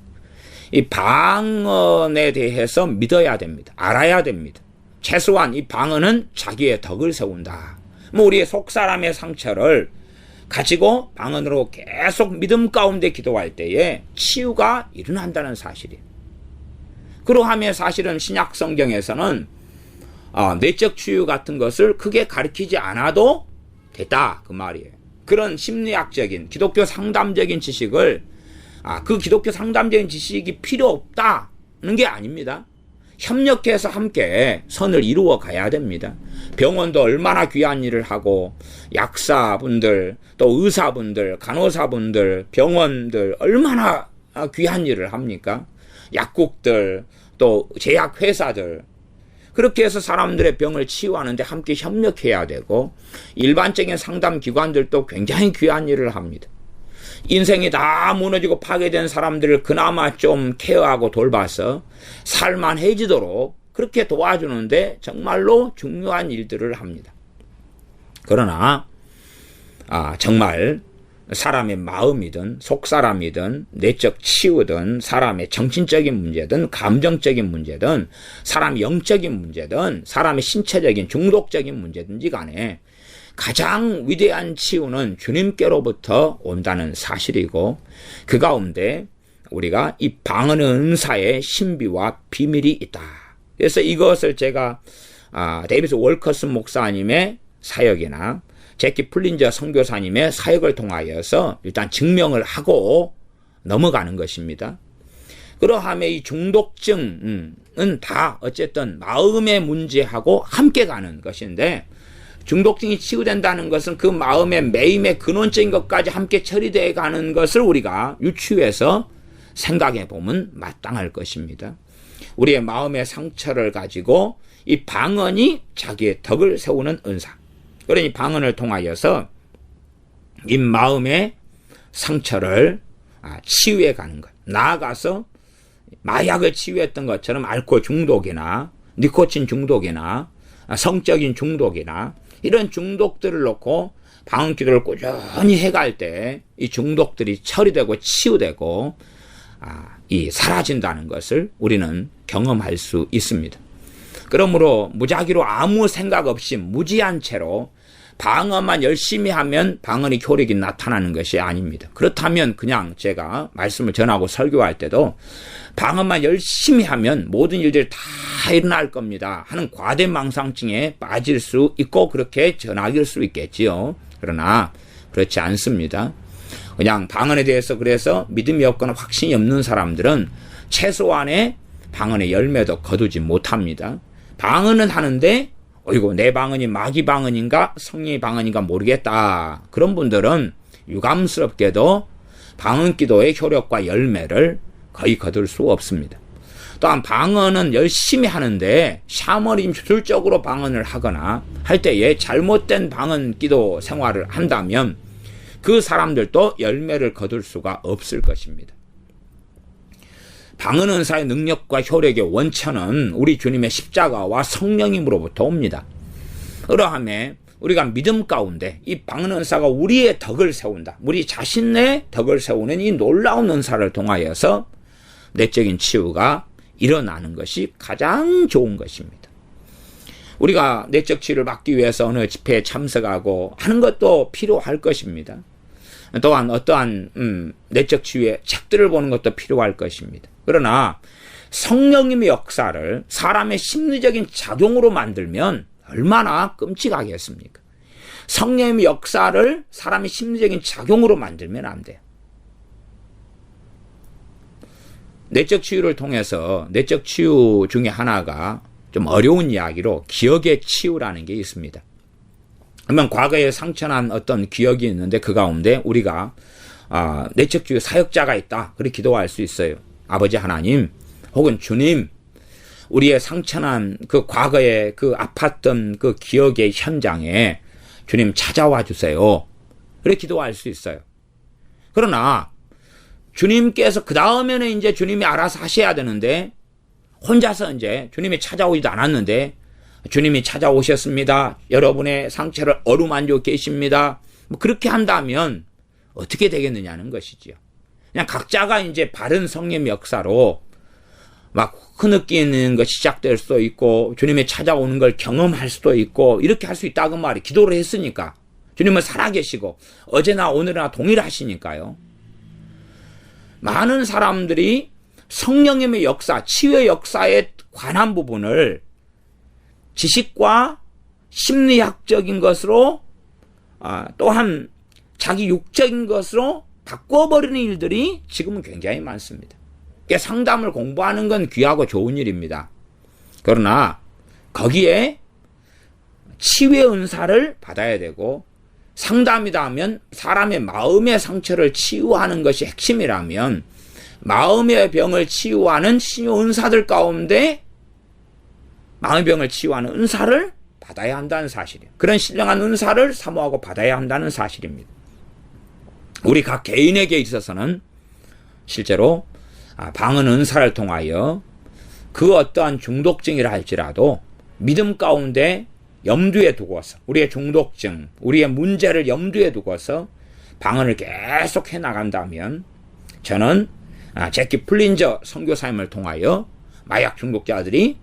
이 방언에 대해서 믿어야 됩니다. 알아야 됩니다. 최소한 이 방언은 자기의 덕을 세운다. 우리의 속사람의 상처를 가지고 방언으로 계속 믿음 가운데 기도할 때에 치유가 일어난다는 사실이에요. 그러하면 사실은 신약 성경에서는 내적 치유 같은 것을 크게 가르치지 않아도 됐다 그 말이에요. 그런 심리학적인 기독교 상담적인 지식을 그 기독교 상담적인 지식이 필요 없다는 게 아닙니다. 협력해서 함께 선을 이루어 가야 됩니다. 병원도 얼마나 귀한 일을 하고 약사분들 또 의사분들 간호사분들 병원들 얼마나 귀한 일을 합니까? 약국들 또 제약회사들 그렇게 해서 사람들의 병을 치유하는데 함께 협력해야 되고 일반적인 상담기관들도 굉장히 귀한 일을 합니다. 인생이 다 무너지고 파괴된 사람들을 그나마 좀 케어하고 돌봐서 살만해지도록 그렇게 도와주는데 정말로 중요한 일들을 합니다. 그러나 정말 사람의 마음이든 속사람이든 내적 치유든 사람의 정신적인 문제든 감정적인 문제든 사람의 영적인 문제든 사람의 신체적인 중독적인 문제든지 간에 가장 위대한 치유는 주님께로부터 온다는 사실이고 그 가운데 우리가 이 방언 은사의 신비와 비밀이 있다. 그래서 이것을 제가 데이비스 월커슨 목사님의 사역이나 제키 플린저 선교사님의 사역을 통하여서 일단 증명을 하고 넘어가는 것입니다. 그러함에 이 중독증은 다 어쨌든 마음의 문제하고 함께 가는 것인데 중독증이 치유된다는 것은 그 마음의 매임의 근원적인 것까지 함께 처리되어 가는 것을 우리가 유추해서 생각해 보면 마땅할 것입니다. 우리의 마음의 상처를 가지고 이 방언이 자기의 덕을 세우는 은사. 그러니 방언을 통하여서 이 마음의 상처를 치유해 가는 것. 나아가서 마약을 치유했던 것처럼 알코올 중독이나 니코틴 중독이나 성적인 중독이나 이런 중독들을 놓고 방언 기도를 꾸준히 해갈 때 이 중독들이 처리되고 치유되고 사라진다는 것을 우리는 경험할 수 있습니다. 그러므로 무작위로 아무 생각 없이 무지한 채로 방언만 열심히 하면 방언의 효력이 나타나는 것이 아닙니다. 그렇다면 그냥 제가 말씀을 전하고 설교할 때도 방언만 열심히 하면 모든 일들이 다 일어날 겁니다 하는 과대망상증에 빠질 수 있고 그렇게 전하길 수 있겠지요. 그러나 그렇지 않습니다. 그냥 방언에 대해서 그래서 믿음이 없거나 확신이 없는 사람들은 최소한의 방언의 열매도 거두지 못합니다. 방언은 하는데 어이구 내 방언이 마귀 방언인가 성령의 방언인가 모르겠다. 그런 분들은 유감스럽게도 방언 기도의 효력과 열매를 거의 거둘 수 없습니다. 또한 방언은 열심히 하는데 샤머니 기술적으로 방언을 하거나 할 때에 잘못된 방언 기도 생활을 한다면 그 사람들도 열매를 거둘 수가 없을 것입니다. 방언 은사의 능력과 효력의 원천은 우리 주님의 십자가와 성령님으로부터 옵니다. 그러함에 우리가 믿음 가운데 이 방언 은사가 우리의 덕을 세운다. 우리 자신의 덕을 세우는 이 놀라운 은사를 통하여서 내적인 치유가 일어나는 것이 가장 좋은 것입니다. 우리가 내적 치유를 받기 위해서 어느 집회에 참석하고 하는 것도 필요할 것입니다. 또한 어떠한 내적 치유의 책들을 보는 것도 필요할 것입니다. 그러나 성령님의 역사를 사람의 심리적인 작용으로 만들면 얼마나 끔찍하겠습니까? 성령님의 역사를 사람의 심리적인 작용으로 만들면 안 돼요. 내적 치유를 통해서 내적 치유 중에 하나가 좀 어려운 이야기로 기억의 치유라는 게 있습니다. 그러면 과거에 상처난 어떤 기억이 있는데 그 가운데 우리가 내적 치유 사역자가 있다. 그렇게 기도할 수 있어요. 아버지 하나님 혹은 주님 우리의 상처난 그 과거의 그 아팠던 그 기억의 현장에 주님 찾아와 주세요. 그렇게 기도할 수 있어요. 그러나 주님께서 그 다음에는 이제 주님이 알아서 하셔야 되는데 혼자서 이제 주님이 찾아오지도 않았는데 주님이 찾아오셨습니다. 여러분의 상처를 어루만지고 계십니다. 뭐 그렇게 한다면 어떻게 되겠느냐는 것이지요. 그냥 각자가 이제 바른 성령 역사로 막 흐느끼는 것이 시작될 수도 있고 주님이 찾아오는 걸 경험할 수도 있고 이렇게 할 수 있다고 말이 기도를 했으니까 주님은 살아계시고 어제나 오늘이나 동일하시니까요. 많은 사람들이 성령님의 역사, 치유의 역사에 관한 부분을 지식과 심리학적인 것으로 또한 자기 육적인 것으로 바꿔버리는 일들이 지금은 굉장히 많습니다. 상담을 공부하는 건 귀하고 좋은 일입니다. 그러나 거기에 치유의 은사를 받아야 되고 상담이다 하면 사람의 마음의 상처를 치유하는 것이 핵심이라면 마음의 병을 치유하는 신유 은사들 가운데 마음의 병을 치유하는 은사를 받아야 한다는 사실이에요. 그런 신령한 은사를 사모하고 받아야 한다는 사실입니다. 우리 각 개인에게 있어서는 실제로 방언 은사를 통하여 그 어떠한 중독증이라 할지라도 믿음 가운데 염두에 두고서 우리의 중독증, 우리의 문제를 염두에 두고서 방언을 계속 해나간다면 저는 제키 플린저 선교사님을 통하여 마약 중독자들이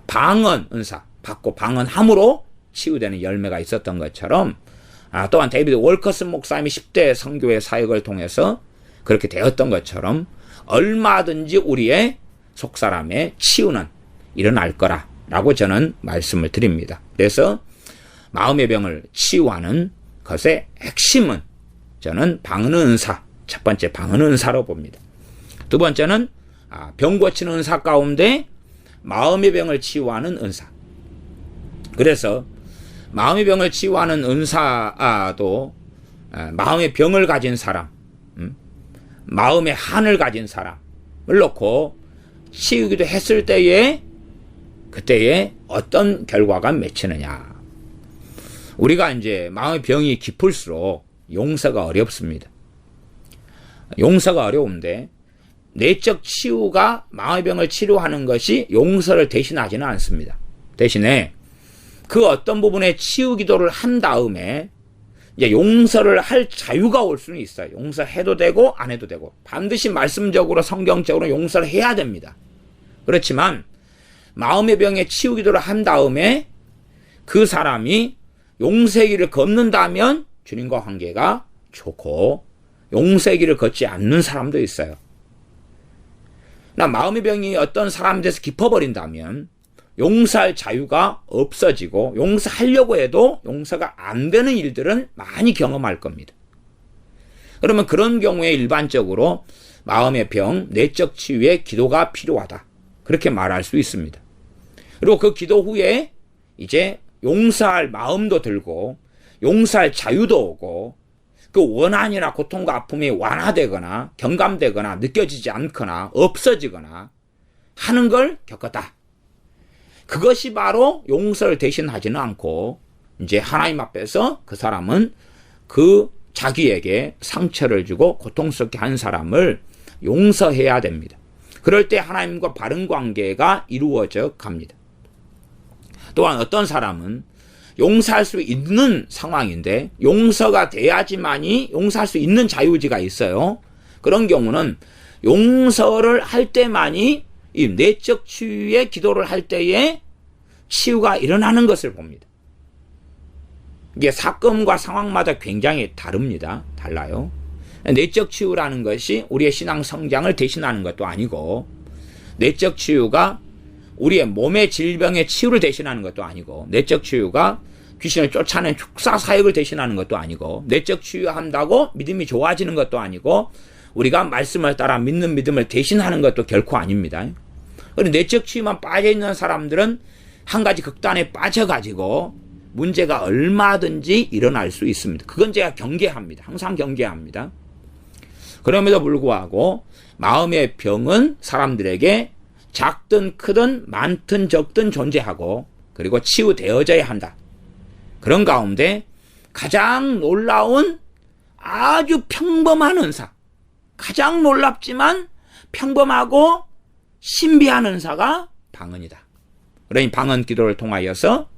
방언 은사 받고 방언함으로 치유되는 열매가 있었던 것처럼 또한 데이비드 월커슨 목사님이 10대 선교의 사역을 통해서 그렇게 되었던 것처럼 얼마든지 우리의 속사람의 치유는 일어날 거라라고 저는 말씀을 드립니다. 그래서 마음의 병을 치유하는 것의 핵심은 저는 방언 은사, 첫 번째 방언 은사로 봅니다. 두 번째는 병 고치는 은사 가운데 마음의 병을 치유하는 은사. 그래서 마음의 병을 치유하는 은사도 마음의 병을 가진 사람, 마음의 한을 가진 사람을 놓고 치유기도 했을 때에 그때에 어떤 결과가 맺히느냐. 우리가 이제 마음의 병이 깊을수록 용서가 어렵습니다. 용서가 어려운데 내적 치유가 마음의 병을 치료하는 것이 용서를 대신하지는 않습니다. 대신에 그 어떤 부분에 치유 기도를 한 다음에 이제 용서를 할 자유가 올 수는 있어요. 용서해도 되고 안 해도 되고 반드시 말씀적으로 성경적으로 용서를 해야 됩니다. 그렇지만 마음의 병에 치유 기도를 한 다음에 그 사람이 용서의 길을 걷는다면 주님과 관계가 좋고 용서의 길을 걷지 않는 사람도 있어요. 나 마음의 병이 어떤 사람들에서 깊어버린다면 용서할 자유가 없어지고 용서하려고 해도 용서가 안 되는 일들은 많이 경험할 겁니다. 그러면 그런 경우에 일반적으로 마음의 병, 내적 치유에 기도가 필요하다. 그렇게 말할 수 있습니다. 그리고 그 기도 후에 이제 용서할 마음도 들고 용서할 자유도 오고 그 원한이나 고통과 아픔이 완화되거나 경감되거나 느껴지지 않거나 없어지거나 하는 걸 겪었다. 그것이 바로 용서를 대신하지는 않고 이제 하나님 앞에서 그 사람은 그 자기에게 상처를 주고 고통스럽게 한 사람을 용서해야 됩니다. 그럴 때 하나님과 바른 관계가 이루어져 갑니다. 또한 어떤 사람은 용서할 수 있는 상황인데 용서가 돼야지만이 용서할 수 있는 자유지가 있어요. 그런 경우는 용서를 할 때만이 이 내적 치유의 기도를 할 때에 치유가 일어나는 것을 봅니다. 이게 사건과 상황마다 굉장히 다릅니다. 달라요. 내적 치유라는 것이 우리의 신앙 성장을 대신하는 것도 아니고 내적 치유가 우리의 몸의 질병의 치유를 대신하는 것도 아니고 내적 치유가 귀신을 쫓아낸 축사 사역을 대신하는 것도 아니고 내적 치유한다고 믿음이 좋아지는 것도 아니고 우리가 말씀을 따라 믿는 믿음을 대신하는 것도 결코 아닙니다. 그런데 내적 치유만 빠져있는 사람들은 한 가지 극단에 빠져가지고 문제가 얼마든지 일어날 수 있습니다. 그건 제가 경계합니다. 항상 경계합니다. 그럼에도 불구하고 마음의 병은 사람들에게 작든 크든 많든 적든 존재하고 그리고 치유되어져야 한다. 그런 가운데 가장 놀라운 아주 평범한 은사, 가장 놀랍지만 평범하고 신비한 은사가 방언이다. 그러니 방언 기도를 통하여서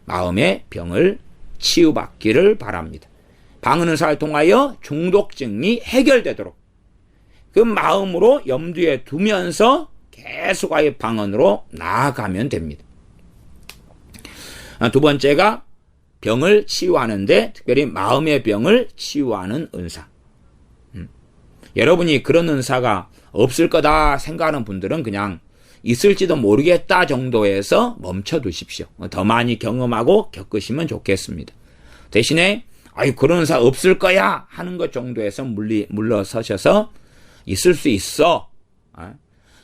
마음의 병을 치유받기를 바랍니다. 방언 은사를 통하여 중독증이 해결되도록 그 마음으로 염두에 두면서 계속하여 방언으로 나아가면 됩니다. 두 번째가 병을 치유하는데 특별히 마음의 병을 치유하는 은사. 여러분이 그런 은사가 없을 거다 생각하는 분들은 그냥 있을지도 모르겠다 정도에서 멈춰두십시오. 더 많이 경험하고 겪으시면 좋겠습니다. 대신에 그런 은사 없을 거야 하는 것 정도에서 물러서셔서 있을 수 있어.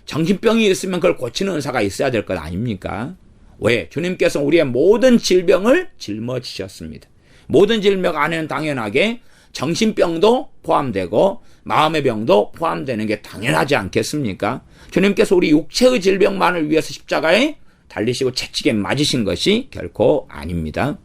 정신병이 있으면 그걸 고치는 은사가 있어야 될 것 아닙니까? 왜? 주님께서 우리의 모든 질병을 짊어지셨습니다. 모든 질병 안에는 당연하게 정신병도 포함되고 마음의 병도 포함되는 게 당연하지 않겠습니까? 주님께서 우리 육체의 질병만을 위해서 십자가에 달리시고 채찍에 맞으신 것이 결코 아닙니다.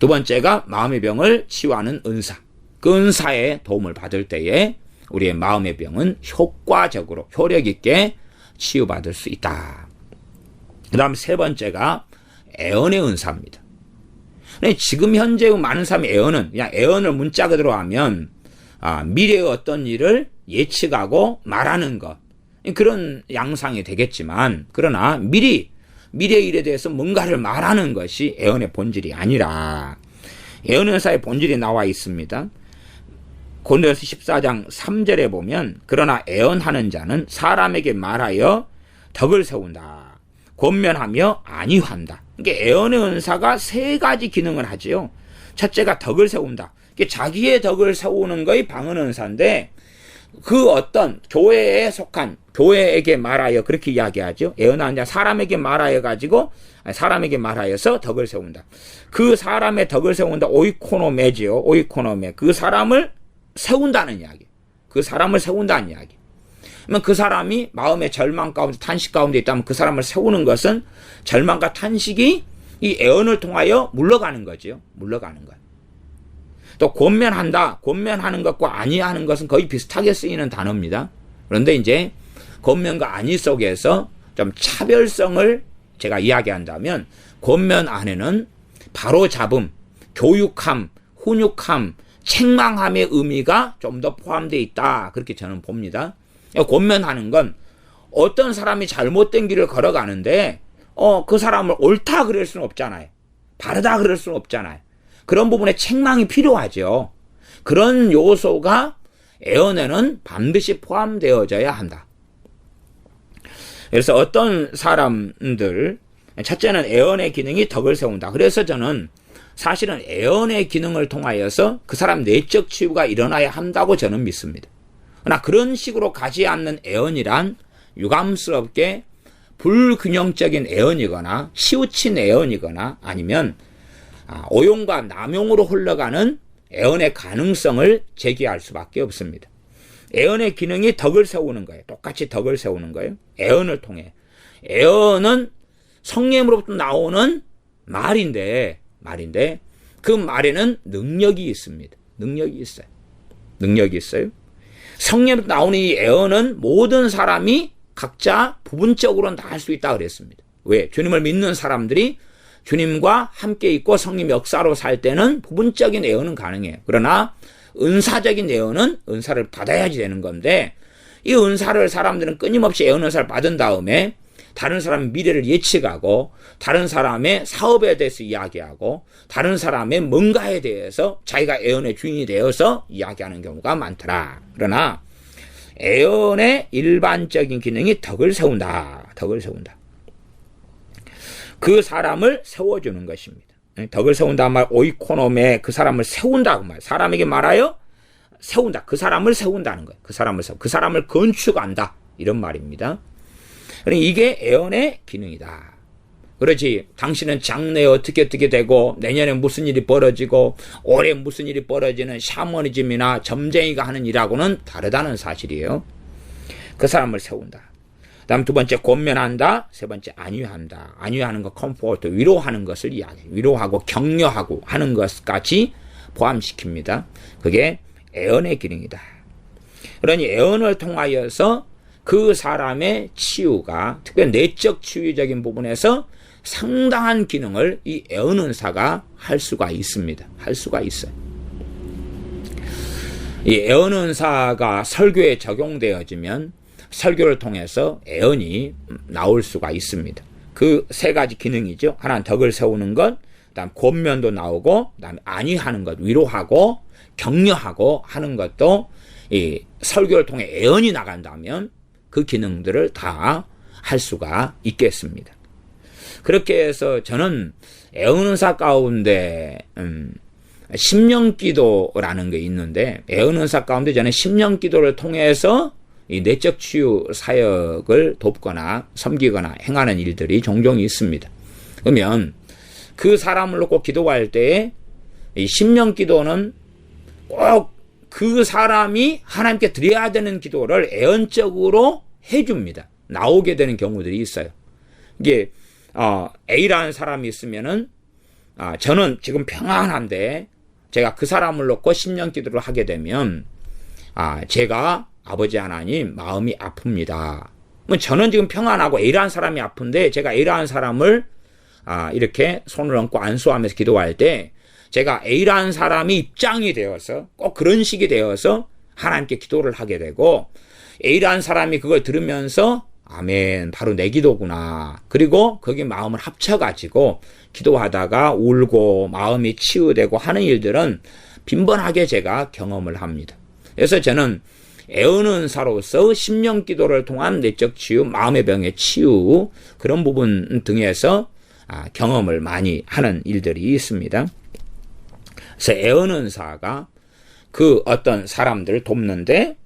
두 번째가 마음의 병을 치유하는 은사. 그 은사의 도움을 받을 때에 우리의 마음의 병은 효과적으로 효력 있게 치유받을 수 있다. 그 다음 세 번째가 애언의 은사입니다. 지금 현재의 많은 사람이 애언은 그냥 애언을 문자 그대로 하면 미래의 어떤 일을 예측하고 말하는 것 그런 양상이 되겠지만 그러나 미래의 일에 대해서 뭔가를 말하는 것이 애언의 본질이 아니라 애언의 은사의 본질이 나와 있습니다. 고린도서 14장 3절에 보면 그러나 애언하는 자는 사람에게 말하여 덕을 세운다. 권면하며 안위한다. 그러니까 애언의 은사가 세 가지 기능을 하지요. 첫째가 덕을 세운다. 자기의 덕을 세우는 것이 방언 은사인데 그 어떤 교회에 속한 교회에게 말하여 그렇게 이야기하죠. 애언하는 자 사람에게 말하여 가지고 사람에게 말하여서 덕을 세운다. 그 사람의 덕을 세운다. 오이코노메지요. 오이코노메. 그 사람을 세운다는 이야기. 그 사람을 세운다는 이야기. 그러면 그 사람이 마음의 절망 가운데 탄식 가운데 있다면 그 사람을 세우는 것은 절망과 탄식이 이 애언을 통하여 물러가는 거죠. 물러가는 것. 또 권면한다. 권면하는 것과 안위하는 것은 거의 비슷하게 쓰이는 단어입니다. 그런데 이제 권면과 안위 속에서 좀 차별성을 제가 이야기한다면 권면 안에는 바로잡음, 교육함, 훈육함, 책망함의 의미가 좀 더 포함되어 있다. 그렇게 저는 봅니다. 권면하는 건 어떤 사람이 잘못된 길을 걸어가는데 그 사람을 옳다 그럴 수는 없잖아요. 바르다 그럴 수는 없잖아요. 그런 부분에 책망이 필요하죠. 그런 요소가 애언에는 반드시 포함되어져야 한다. 그래서 어떤 사람들 첫째는 애언의 기능이 덕을 세운다. 그래서 저는 사실은 애언의 기능을 통하여서 그 사람 내적 치유가 일어나야 한다고 저는 믿습니다. 그러나 그런 식으로 가지 않는 애언이란 유감스럽게 불균형적인 애언이거나 치우친 애언이거나 아니면 오용과 남용으로 흘러가는 애언의 가능성을 제기할 수밖에 없습니다. 애언의 기능이 덕을 세우는 거예요. 똑같이 덕을 세우는 거예요. 애언을 통해. 애언은 성령으로부터 나오는 말인데 그 말에는 능력이 있습니다. 능력이 있어요. 능력이 있어요. 성령으로부터 나오는 이 애언은 모든 사람이 각자 부분적으로는 다 할 수 있다 그랬습니다. 왜? 주님을 믿는 사람들이 주님과 함께 있고 성령 역사로 살 때는 부분적인 애언은 가능해요. 그러나 은사적인 애언은 은사를 받아야지 되는 건데 이 은사를 사람들은 끊임없이 애언 은사를 받은 다음에 다른 사람의 미래를 예측하고 다른 사람의 사업에 대해서 이야기하고 다른 사람의 뭔가에 대해서 자기가 애언의 주인이 되어서 이야기하는 경우가 많더라. 그러나 애언의 일반적인 기능이 덕을 세운다. 덕을 세운다. 그 사람을 세워주는 것입니다. 덕을 세운다 말 오이코노메 그 사람을 세운다 그 말. 사람에게 말하여 세운다. 그 사람을 세운다는 거예요. 그 사람을 건축한다. 이런 말입니다. 그러니까 이게 애언의 기능이다. 그렇지. 당신은 장래에 어떻게 되고 내년에 무슨 일이 벌어지고 올해 무슨 일이 벌어지는 샤머니즘이나 점쟁이가 하는 일하고는 다르다는 사실이에요. 그 사람을 세운다. 다음 두 번째 권면한다. 세 번째 안위한다. 안위하는 것 컴포트 위로하는 것을 이야기해요. 위로하고 격려하고 하는 것까지 포함시킵니다. 그게 애언의 기능이다. 그러니 애언을 통하여서 그 사람의 치유가 특별히 내적 치유적인 부분에서 상당한 기능을 이 애언은사가 할 수가 있습니다. 할 수가 있어요. 이 애언은사가 설교에 적용되어지면 설교를 통해서 애언이 나올 수가 있습니다. 그 세 가지 기능이죠. 하나는 덕을 세우는 것, 그다음 권면도 나오고, 그다음 안위하는 것, 위로하고 격려하고 하는 것도 이 설교를 통해 애언이 나간다면 그 기능들을 다 할 수가 있겠습니다. 그렇게 해서 저는 애언은사 가운데 심령기도라는 게 있는데, 애언은사 가운데 저는 심령기도를 통해서 이 내적 치유 사역을 돕거나 섬기거나 행하는 일들이 종종 있습니다. 그러면 그 사람을 놓고 기도할 때에 이 심령기도는 꼭 그 사람이 하나님께 드려야 되는 기도를 애언적으로 해줍니다. 나오게 되는 경우들이 있어요. 이게 A라는 사람이 있으면은 저는 지금 평안한데 제가 그 사람을 놓고 심령기도를 하게 되면 제가 아버지 하나님 마음이 아픕니다. 저는 지금 평안하고 A라는 사람이 아픈데 제가 A라는 사람을 이렇게 손을 얹고 안수하면서 기도할 때 제가 A라는 사람이 입장이 되어서 꼭 그런 식이 되어서 하나님께 기도를 하게 되고, A라는 사람이 그걸 들으면서 아멘, 바로 내 기도구나. 그리고 거기 마음을 합쳐가지고 기도하다가 울고 마음이 치유되고 하는 일들은 빈번하게 제가 경험을 합니다. 그래서 저는 애언은사로서 심령기도를 통한 내적 치유, 마음의 병의 치유, 그런 부분 등에서 경험을 많이 하는 일들이 있습니다. 그래서 애언은사가 그 어떤 사람들을 돕는데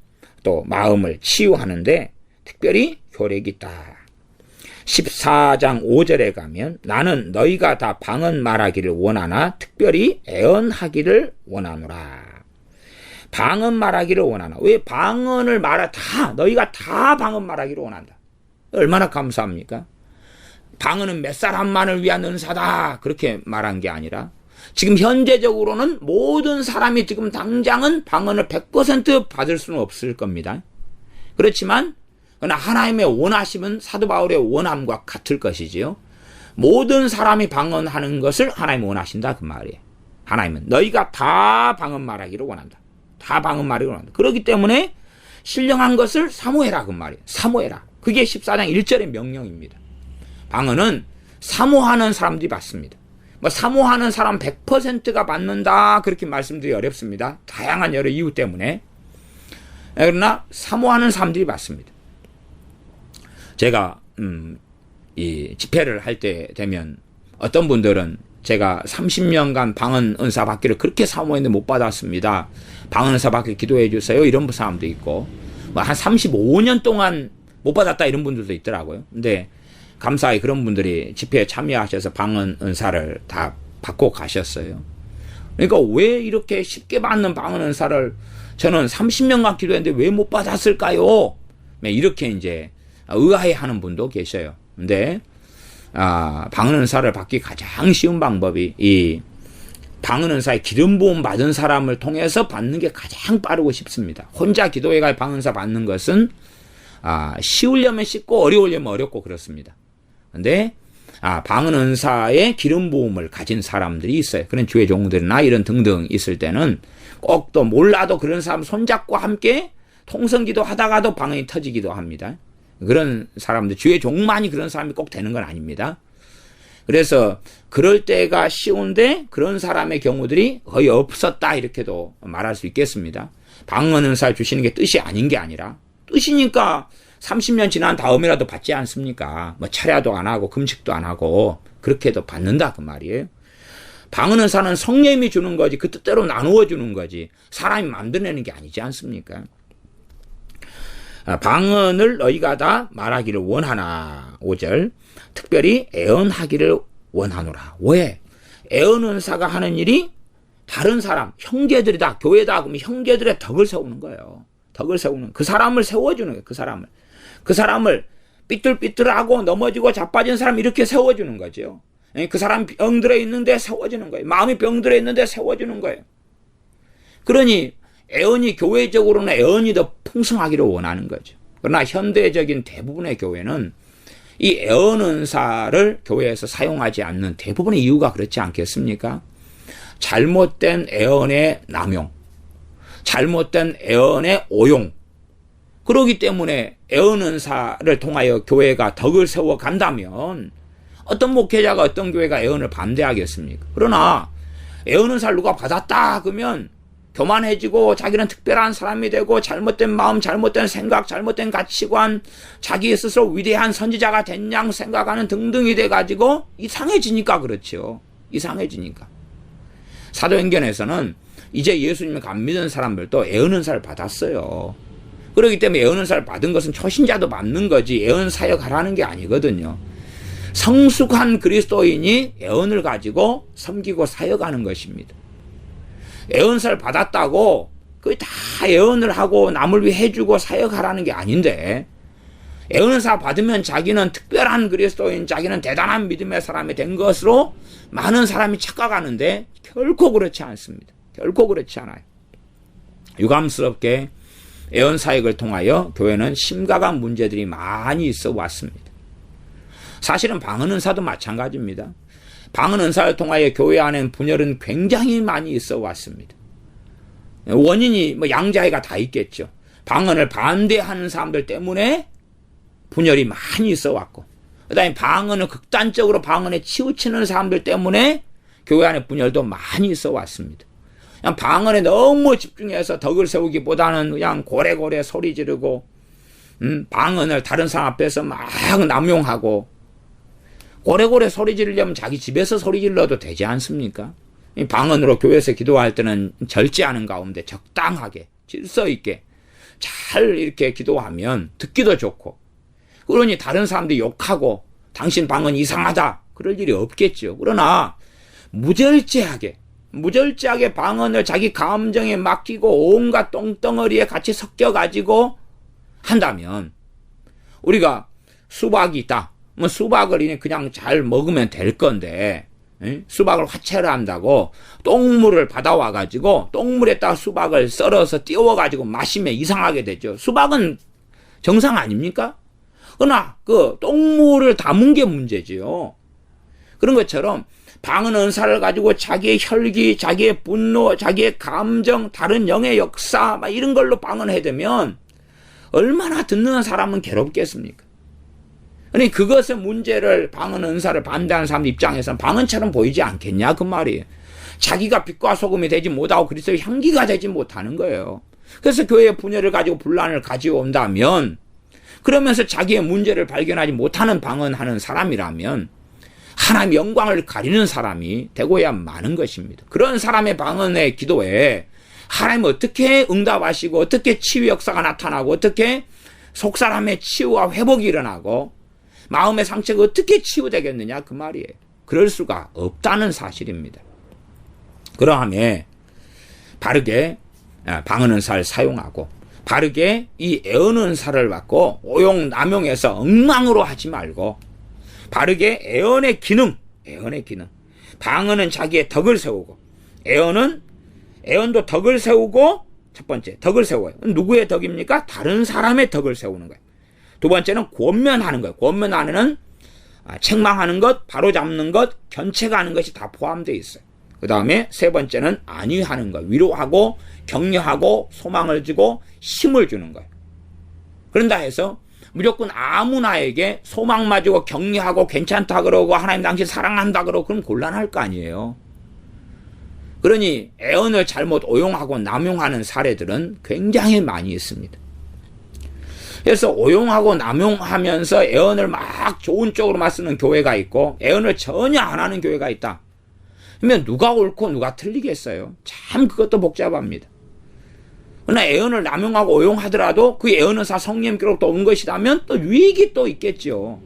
또 마음을 치유하는데 특별히 효력이 있다. 14장 5절에 가면 나는 너희가 다 방언 말하기를 원하나 특별히 애언하기를 원하노라. 방언 말하기를 원하나. 왜 방언을 너희가 다 방언 말하기를 원한다. 얼마나 감사합니까? 방언은 몇 사람만을 위한 은사다. 그렇게 말한 게 아니라 지금 현재적으로는 모든 사람이 지금 당장은 방언을 100% 받을 수는 없을 겁니다. 그렇지만 그러나 하나님의 원하심은 사도 바울의 원함과 같을 것이지요. 모든 사람이 방언하는 것을 하나님이 원하신다 그 말이에요. 하나님은 너희가 다 방언 말하기를 원한다. 다 방언 말하기를 원한다. 그렇기 때문에 신령한 것을 사모해라 그 말이에요. 사모해라. 그게 14장 1절의 명령입니다. 방언은 사모하는 사람들이 받습니다. 사모하는 사람 100%가 받는다 그렇게 말씀드리기 어렵습니다. 다양한 여러 이유 때문에. 그러나 사모하는 사람들이 받습니다. 제가 이 집회를 할 때 되면 어떤 분들은 제가 30년간 방언 은사 받기를 그렇게 사모했는데 못 받았습니다. 방언 은사 받기 기도해 주세요. 이런 사람도 있고 한 35년 동안 못 받았다 이런 분들도 있더라고요. 근데 감사히 그런 분들이 집회에 참여하셔서 방언 은사를 다 받고 가셨어요. 그러니까 왜 이렇게 쉽게 받는 방언 은사를 저는 30년간 기도했는데 왜 못 받았을까요? 이렇게 이제 의아해하는 분도 계셔요. 근데 방언 은사를 받기 가장 쉬운 방법이 이 방언 은사의 기름 부음 받은 사람을 통해서 받는 게 가장 빠르고 쉽습니다. 혼자 기도회가 방언 은사 받는 것은 쉬우려면 쉽고 어려우려면 어렵고 그렇습니다. 근데 방언 은사의 기름 부음을 가진 사람들이 있어요. 그런 주의 종들이나 이런 등등 있을 때는 꼭 또 몰라도 그런 사람 손잡고 함께 통성기도 하다가도 방언이 터지기도 합니다. 그런 사람들, 주의 종만이 그런 사람이 꼭 되는 건 아닙니다. 그래서 그럴 때가 쉬운데 그런 사람의 경우들이 거의 없었다 이렇게도 말할 수 있겠습니다. 방언 은사를 주시는 게 뜻이 아닌 게 아니라 뜻이니까 30년 지난 다음이라도 받지 않습니까? 차례도 안 하고 금식도 안 하고 그렇게도 받는다 그 말이에요. 방언 은사는 성령님이 주는 거지 그 뜻대로 나누어 주는 거지 사람이 만들어내는 게 아니지 않습니까? 방언을 너희가 다 말하기를 원하나 5절 특별히 애언하기를 원하노라. 왜? 애언 은사가 하는 일이 다른 사람 형제들이다 교회다 그러면 형제들의 덕을 세우는 거예요. 덕을 세우는 그 사람을 세워주는 거예요. 그 사람을 삐뚤삐뚤하고 넘어지고 자빠진 사람 이렇게 세워주는 거죠. 그 사람 병들어 있는데 세워주는 거예요. 마음이 병들어 있는데 세워주는 거예요. 그러니 애언이 교회적으로는 애언이 더 풍성하기를 원하는 거죠. 그러나 현대적인 대부분의 교회는 이 애언 은사를 교회에서 사용하지 않는 대부분의 이유가 그렇지 않겠습니까? 잘못된 애언의 남용, 잘못된 애언의 오용. 그러기 때문에 애언 은사를 통하여 교회가 덕을 세워 간다면 어떤 목회자가 어떤 교회가 애언을 반대하겠습니까? 그러나 애언 은사를 누가 받았다 그러면 교만해지고 자기는 특별한 사람이 되고 잘못된 마음, 잘못된 생각, 잘못된 가치관, 자기 스스로 위대한 선지자가 된 양 생각하는 등등이 돼가지고 이상해지니까 그렇죠. 이상해지니까. 사도행전에서는 이제 예수님을 안 믿은 사람들도 애언 은사를 받았어요. 그렇기 때문에 애언 은사를 받은 것은 초신자도 받는 거지 애언 사역하라는 게 아니거든요. 성숙한 그리스도인이 애언을 가지고 섬기고 사역하는 것입니다. 애언사를 받았다고 그 다 애언을 하고 남을 위해 해주고 사역하라는 게 아닌데 애언사 받으면 자기는 특별한 그리스도인, 자기는 대단한 믿음의 사람이 된 것으로 많은 사람이 착각하는데 결코 그렇지 않습니다. 결코 그렇지 않아요. 유감스럽게 애언사역을 통하여 교회는 심각한 문제들이 많이 있어 왔습니다. 사실은 방언 은사도 마찬가지입니다. 방언 은사를 통하여 교회 안에는 분열은 굉장히 많이 있어 왔습니다. 원인이 양자해가 다 있겠죠. 방언을 반대하는 사람들 때문에 분열이 많이 있어 왔고, 그 다음에 방언을 극단적으로 방언에 치우치는 사람들 때문에 교회 안에 분열도 많이 있어 왔습니다. 그냥 방언에 너무 집중해서 덕을 세우기보다는 그냥 고래고래 소리 지르고, 방언을 다른 사람 앞에서 막 남용하고, 고래고래 소리 지르려면 자기 집에서 소리 질러도 되지 않습니까? 방언으로 교회에서 기도할 때는 절제하는 가운데 적당하게 질서 있게 잘 이렇게 기도하면 듣기도 좋고, 그러니 다른 사람들이 욕하고 당신 방언 이상하다 그럴 일이 없겠죠. 그러나 무절제하게 방언을 자기 감정에 맡기고 온갖 똥덩어리에 같이 섞여가지고 한다면, 우리가 수박이 있다. 수박을 그냥 잘 먹으면 될 건데, 수박을 화채를 한다고 똥물을 받아와가지고 똥물에다가 수박을 썰어서 띄워가지고 마시면 이상하게 되죠. 수박은 정상 아닙니까? 그러나 그 똥물을 담은 게 문제지요. 그런 것처럼 방언 은사를 가지고 자기의 혈기, 자기의 분노, 자기의 감정, 다른 영의 역사 이런 걸로 방언해야 되면 얼마나 듣는 사람은 괴롭겠습니까? 아니 그것의 문제를 방언 은사를 반대하는 사람 입장에서는 방언처럼 보이지 않겠냐 그 말이에요. 자기가 빛과 소금이 되지 못하고 그리스도의 향기가 되지 못하는 거예요. 그래서 교회의 분열을 가지고 분란을 가지고 온다면, 그러면서 자기의 문제를 발견하지 못하는 방언하는 사람이라면 하나님의 영광을 가리는 사람이 되고야 마는 것입니다. 그런 사람의 방언의 기도에 하나님은 어떻게 응답하시고 어떻게 치유 역사가 나타나고 어떻게 속사람의 치유와 회복이 일어나고 마음의 상처가 어떻게 치유되겠느냐 그 말이에요. 그럴 수가 없다는 사실입니다. 그러함에 바르게 방언 은사를 사용하고 바르게 이 애언 은사를 받고 오용 남용해서 엉망으로 하지 말고 바르게 애언의 기능, 방언은 자기의 덕을 세우고 애언도 덕을 세우고, 첫 번째 덕을 세워요. 누구의 덕입니까? 다른 사람의 덕을 세우는 거예요. 두 번째는 권면하는 거예요. 권면 안에는 책망하는 것, 바로잡는 것, 견책하는 것이 다 포함되어 있어요. 그 다음에 세 번째는 안위하는 것, 위로하고 격려하고 소망을 주고 힘을 주는 거예요. 그런다 해서 무조건 아무나에게 소망만 주고 격려하고 괜찮다 그러고 하나님 당신 사랑한다 그러고 그럼 곤란할 거 아니에요. 그러니 애언을 잘못 오용하고 남용하는 사례들은 굉장히 많이 있습니다. 그래서 오용하고 남용하면서 애언을 막 좋은 쪽으로만 쓰는 교회가 있고 애언을 전혀 안 하는 교회가 있다. 그러면 누가 옳고 누가 틀리겠어요? 참 그것도 복잡합니다. 그러나 애언을 남용하고 오용하더라도 그 애언은사 성령께로부터 온 것이라면 또 유익이 또 있겠죠.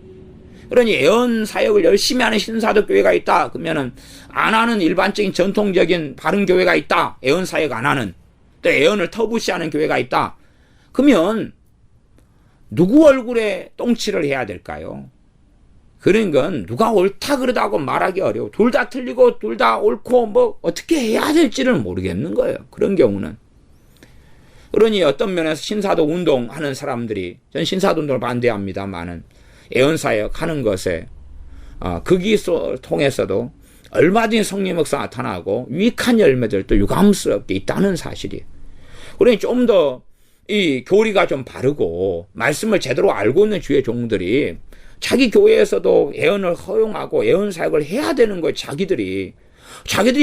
그러니 애언 사역을 열심히 하는 신사도 교회가 있다. 그러면은 안 하는 일반적인 전통적인 바른 교회가 있다. 애언 사역 안 하는, 또 애언을 터부시하는 교회가 있다. 그러면 누구 얼굴에 똥칠을 해야 될까요? 그런 건 누가 옳다 그러다고 말하기 어려워. 둘 다 틀리고 둘 다 옳고 어떻게 해야 될지를 모르겠는 거예요. 그런 경우는. 그러니 어떤 면에서 신사도 운동하는 사람들이, 전 신사도 운동을 반대합니다만은 예언사역 하는 것에 그 기술 통해서도 얼마든지 성령의 역사가 나타나고 유익한 열매들도 유감스럽게 있다는 사실이에요. 그러니 좀 더 이 교리가 좀 바르고 말씀을 제대로 알고 있는 주의 종들이 자기 교회에서도 예언을 허용하고 예언 사역을 해야 되는 거예요. 자기들이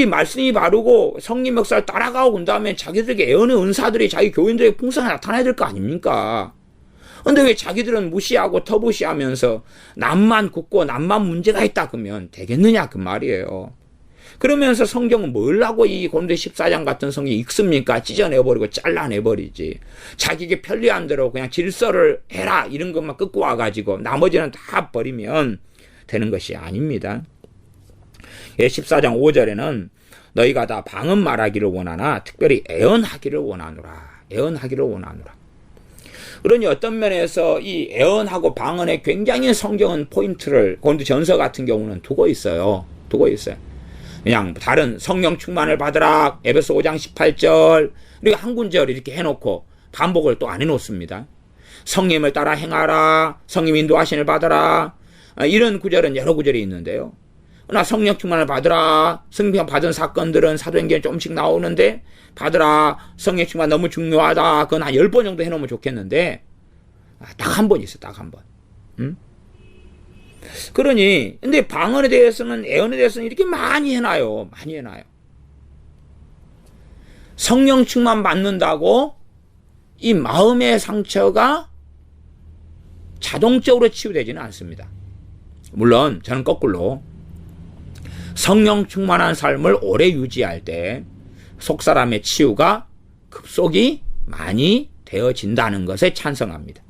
말씀이 바르고 성령 역사를 따라가고 그 다음에 자기들에게 예언의 은사들이 자기 교인들에게 풍성하게 나타나야 될 거 아닙니까? 근데 왜 자기들은 무시하고 터부시하면서 남만 굳고 남만 문제가 있다 그러면 되겠느냐 그 말이에요. 그러면서 성경은 뭘 하고 이 고린도 14장 같은 성경 읽습니까? 찢어내버리고 잘라내버리지. 자기에게 편리한 대로 그냥 질서를 해라 이런 것만 끌고 와가지고 나머지는 다 버리면 되는 것이 아닙니다. 14장 5절에는 너희가 다 방언 말하기를 원하나 특별히 애언하기를 원하노라. 애언하기를 원하노라. 그러니 어떤 면에서 이 애언하고 방언에 굉장히 성경은 포인트를 고린도 전서 같은 경우는 두고 있어요. 그냥 다른 성령 충만을 받으라 에베소 5장 18절 그리고 한 군절 이렇게 해놓고 반복을 또 안 해놓습니다. 성령을 따라 행하라, 성령 인도하심을 받아라, 이런 구절은 여러 구절이 있는데요. 그러나 성령 충만을 받으라, 성령 받은 사건들은 사도행전에 조금씩 나오는데 받으라, 성령 충만 너무 중요하다, 그건 한 10번 정도 해놓으면 좋겠는데 딱 한 번 있어요. 딱 한 번. 그러니 근데 방언에 대해서는 예언에 대해서는 이렇게 많이 해놔요. 성령 충만 받는다고 이 마음의 상처가 자동적으로 치유되지는 않습니다. 물론 저는 거꾸로 성령 충만한 삶을 오래 유지할 때 속사람의 치유가 급속히 많이 되어진다는 것에 찬성합니다.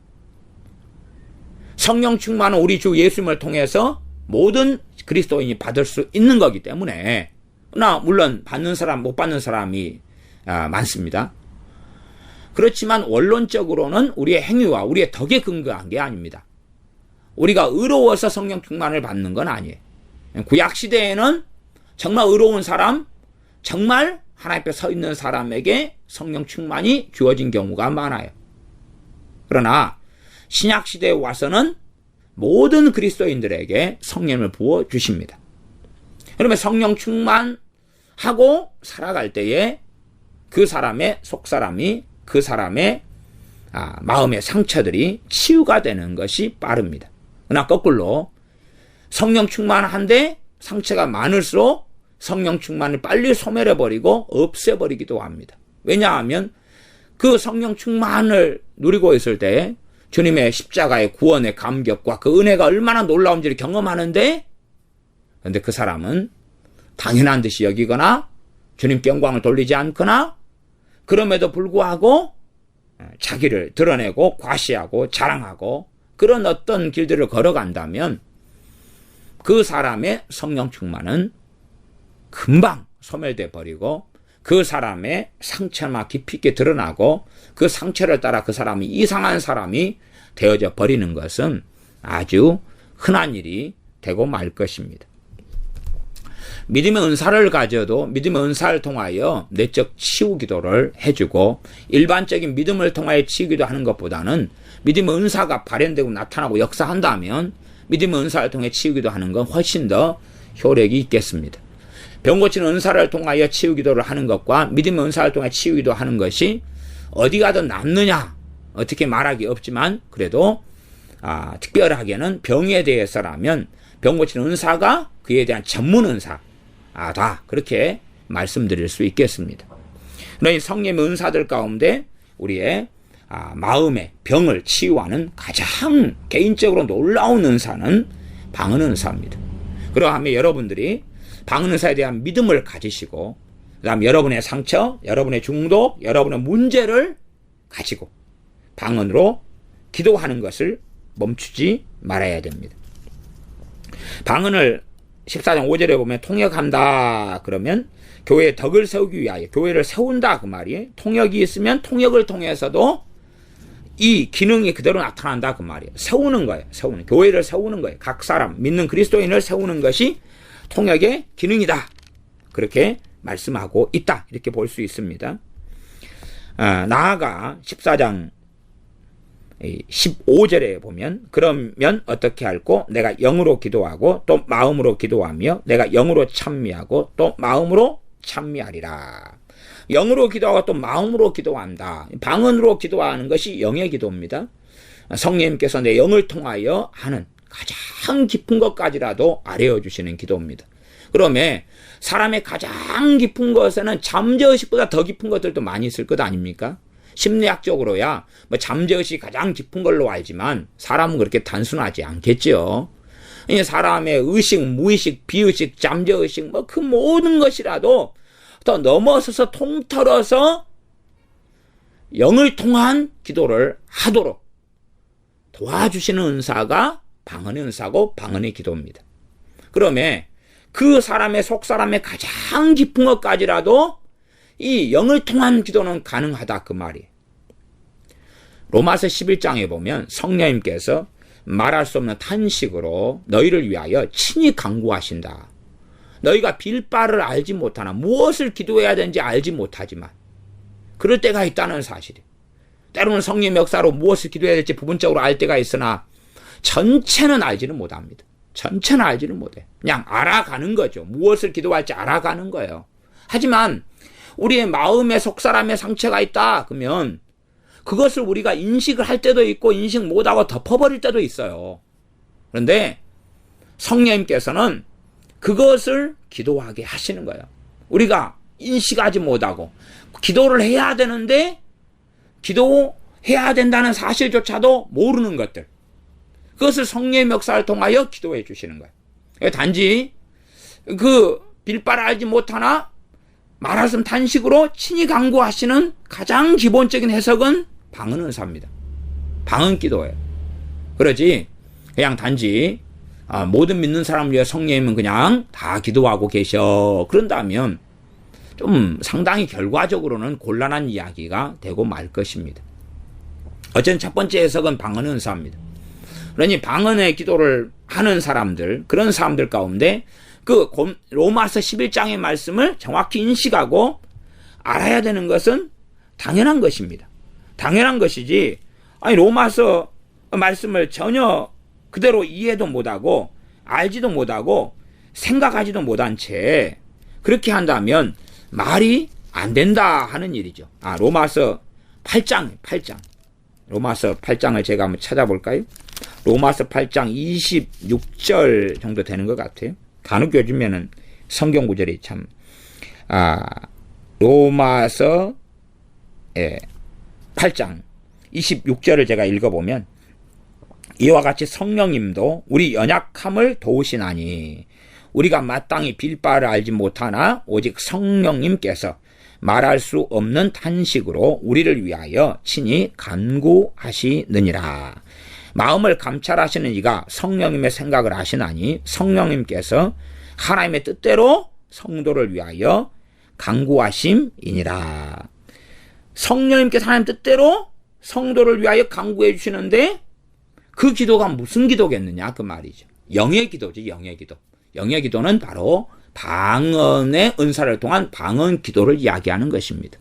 성령 충만은 우리 주 예수님을 통해서 모든 그리스도인이 받을 수 있는 거기 때문에, 그러나 물론 받는 사람 못 받는 사람이 많습니다. 그렇지만 원론적으로는 우리의 행위와 우리의 덕에 근거한 게 아닙니다. 우리가 의로워서 성령 충만을 받는 건 아니에요. 구약시대에는 정말 의로운 사람, 정말 하나님 앞에 서 있는 사람에게 성령 충만이 주어진 경우가 많아요. 그러나 신약시대에 와서는 모든 그리스도인들에게 성령을 부어주십니다. 그러면 성령 충만하고 살아갈 때에 그 사람의 속사람이, 그 사람의 마음의 상처들이 치유가 되는 것이 빠릅니다. 그러나 거꾸로 성령 충만한데 상처가 많을수록 성령 충만을 빨리 소멸해버리고 없애버리기도 합니다. 왜냐하면 그 성령 충만을 누리고 있을 때 주님의 십자가의 구원의 감격과 그 은혜가 얼마나 놀라운지를 경험하는데, 그런데 그 사람은 당연한 듯이 여기거나 주님께 영광을 돌리지 않거나 그럼에도 불구하고 자기를 드러내고 과시하고 자랑하고 그런 어떤 길들을 걸어간다면 그 사람의 성령 충만은 금방 소멸돼 버리고 그 사람의 상처만 깊이 있게 드러나고 그 상처를 따라 그 사람이 이상한 사람이 되어져 버리는 것은 아주 흔한 일이 되고 말 것입니다. 믿음의 은사를 가져도 믿음의 은사를 통하여 내적 치유 기도를 해주고 일반적인 믿음을 통하여 치유기도 하는 것보다는 믿음의 은사가 발현되고 나타나고 역사한다면 믿음의 은사를 통해 치유기도 하는 건 훨씬 더 효력이 있겠습니다. 병 고치는 은사를 통하여 치유기도를 하는 것과 믿음의 은사를 통해 치유기도 하는 것이 어디가 더 낫느냐 어떻게 말하기 없지만 그래도 특별하게는 병에 대해서라면 병 고치는 은사가 그에 대한 전문 은사다 그렇게 말씀드릴 수 있겠습니다. 그러니 성령의 은사들 가운데 우리의 마음의 병을 치유하는 가장 개인적으로 놀라운 은사는 방언 은사입니다. 그러하면 여러분들이 방언 은사에 대한 믿음을 가지시고 그다음 여러분의 상처, 여러분의 중독, 여러분의 문제를 가지고 방언으로 기도하는 것을 멈추지 말아야 됩니다. 방언을 14장 5절에 보면 통역한다 그러면 교회의 덕을 세우기 위하여 교회를 세운다 그 말이에요. 통역이 있으면 통역을 통해서도 이 기능이 그대로 나타난다 그 말이에요. 세우는 거예요. 교회를 세우는 거예요. 각 사람 믿는 그리스도인을 세우는 것이 통역의 기능이다. 그렇게 말씀하고 있다. 이렇게 볼 수 있습니다. 나아가 14장 15절에 보면 그러면 어떻게 할꼬? 내가 영으로 기도하고 또 마음으로 기도하며 내가 영으로 찬미하고 또 마음으로 찬미하리라. 영으로 기도하고 또 마음으로 기도한다. 방언으로 기도하는 것이 영의 기도입니다. 성령님께서 내 영을 통하여 하는 가장 깊은 것까지라도 아뢰어 주시는 기도입니다. 그러면 사람의 가장 깊은 것에는 잠재의식보다 더 깊은 것들도 많이 있을 것 아닙니까? 심리학적으로야 뭐 잠재의식이 가장 깊은 걸로 알지만 사람은 그렇게 단순하지 않겠죠. 사람의 의식, 무의식, 비의식, 잠재의식 뭐 그 모든 것이라도 더 넘어서서 통틀어서 영을 통한 기도를 하도록 도와주시는 은사가 방언의 은사고 방언의 기도입니다. 그러면 그 사람의 속 사람의 가장 깊은 것까지라도 이 영을 통한 기도는 가능하다 그 말이에요. 로마서 11장에 보면 성령님께서 말할 수 없는 탄식으로 너희를 위하여 친히 간구하신다. 너희가 빌 바를 알지 못하나 무엇을 기도해야 되는지 알지 못하지만 그럴 때가 있다는 사실이에요. 때로는 성령의 역사로 무엇을 기도해야 될지 부분적으로 알 때가 있으나 전체는 알지는 못합니다. 전체는 알지는 못해. 그냥 알아가는 거죠. 무엇을 기도할지 알아가는 거예요. 하지만 우리의 마음에 속사람의 상처가 있다 그러면 그것을 우리가 인식을 할 때도 있고 인식 못하고 덮어버릴 때도 있어요. 그런데 성령님께서는 그것을 기도하게 하시는 거예요. 우리가 인식하지 못하고 기도를 해야 되는데 기도해야 된다는 사실조차도 모르는 것들, 그것을 성령의 역사를 통하여 기도해 주시는 거예요. 단지 그 빌바를 알지 못하나 말하신 탄식으로 친히 간구하시는 가장 기본적인 해석은 방언 은사입니다. 방언 기도예요. 그러지 그냥 단지 모든 믿는 사람을 위해 성령님은 그냥 다 기도하고 계셔 그런다면 좀 상당히 결과적으로는 곤란한 이야기가 되고 말 것입니다. 어쨌든 첫 번째 해석은 방언 은사입니다. 그러니 방언의 기도를 하는 사람들, 그런 사람들 가운데 그 로마서 11장의 말씀을 정확히 인식하고 알아야 되는 것은 당연한 것입니다. 당연한 것이지 로마서 말씀을 전혀 그대로 이해도 못하고 알지도 못하고 생각하지도 못한 채 그렇게 한다면 말이 안 된다 하는 일이죠. 로마서 8장. 로마서 8장을 제가 한번 찾아볼까요? 로마서 8장 26절 정도 되는 것 같아요. 간혹 요즘에는 성경 구절이 참 로마서 8장 26절을 제가 읽어보면 이와 같이 성령님도 우리 연약함을 도우시나니 우리가 마땅히 빌 바를 알지 못하나 오직 성령님께서 말할 수 없는 탄식으로 우리를 위하여 친히 간구하시느니라. 마음을 감찰하시는 이가 성령님의 생각을 아시나니 성령님께서 하나님의 뜻대로 성도를 위하여 간구하심이니라. 성령님께서 하나님 뜻대로 성도를 위하여 간구해 주시는데 그 기도가 무슨 기도겠느냐 그 말이죠. 영의 기도지. 영의 기도. 영의 기도는 바로 방언의 은사를 통한 방언 기도를 이야기하는 것입니다.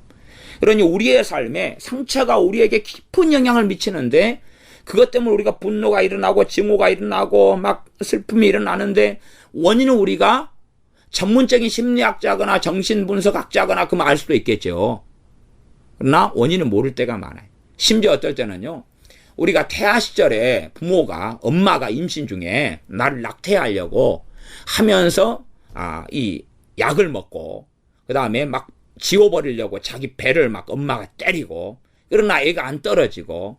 그러니 우리의 삶에 상처가 우리에게 깊은 영향을 미치는데 그것 때문에 우리가 분노가 일어나고 증오가 일어나고 막 슬픔이 일어나는데 원인은 우리가 전문적인 심리학자거나 정신분석학자거나 그만 알 수도 있겠죠. 그러나 원인은 모를 때가 많아요. 심지어 어떨 때는요. 우리가 태아 시절에 부모가 엄마가 임신 중에 나를 낙태하려고 하면서 이 약을 먹고 그 다음에 막 지워버리려고 자기 배를 막 엄마가 때리고 그러나 애가 안 떨어지고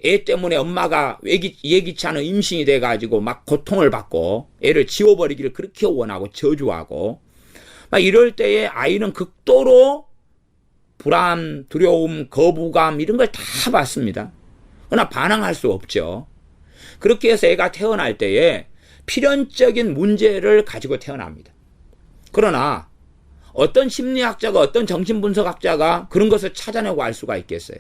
애 때문에 엄마가 예기치 않은 임신이 돼가지고 막 고통을 받고 애를 지워버리기를 그렇게 원하고 저주하고 막 이럴 때에 아이는 극도로 불안, 두려움, 거부감 이런 걸 다 받습니다. 그러나 반항할 수 없죠. 그렇게 해서 애가 태어날 때에 필연적인 문제를 가지고 태어납니다. 그러나 어떤 심리학자가 어떤 정신분석학자가 그런 것을 찾아내고 알 수가 있겠어요.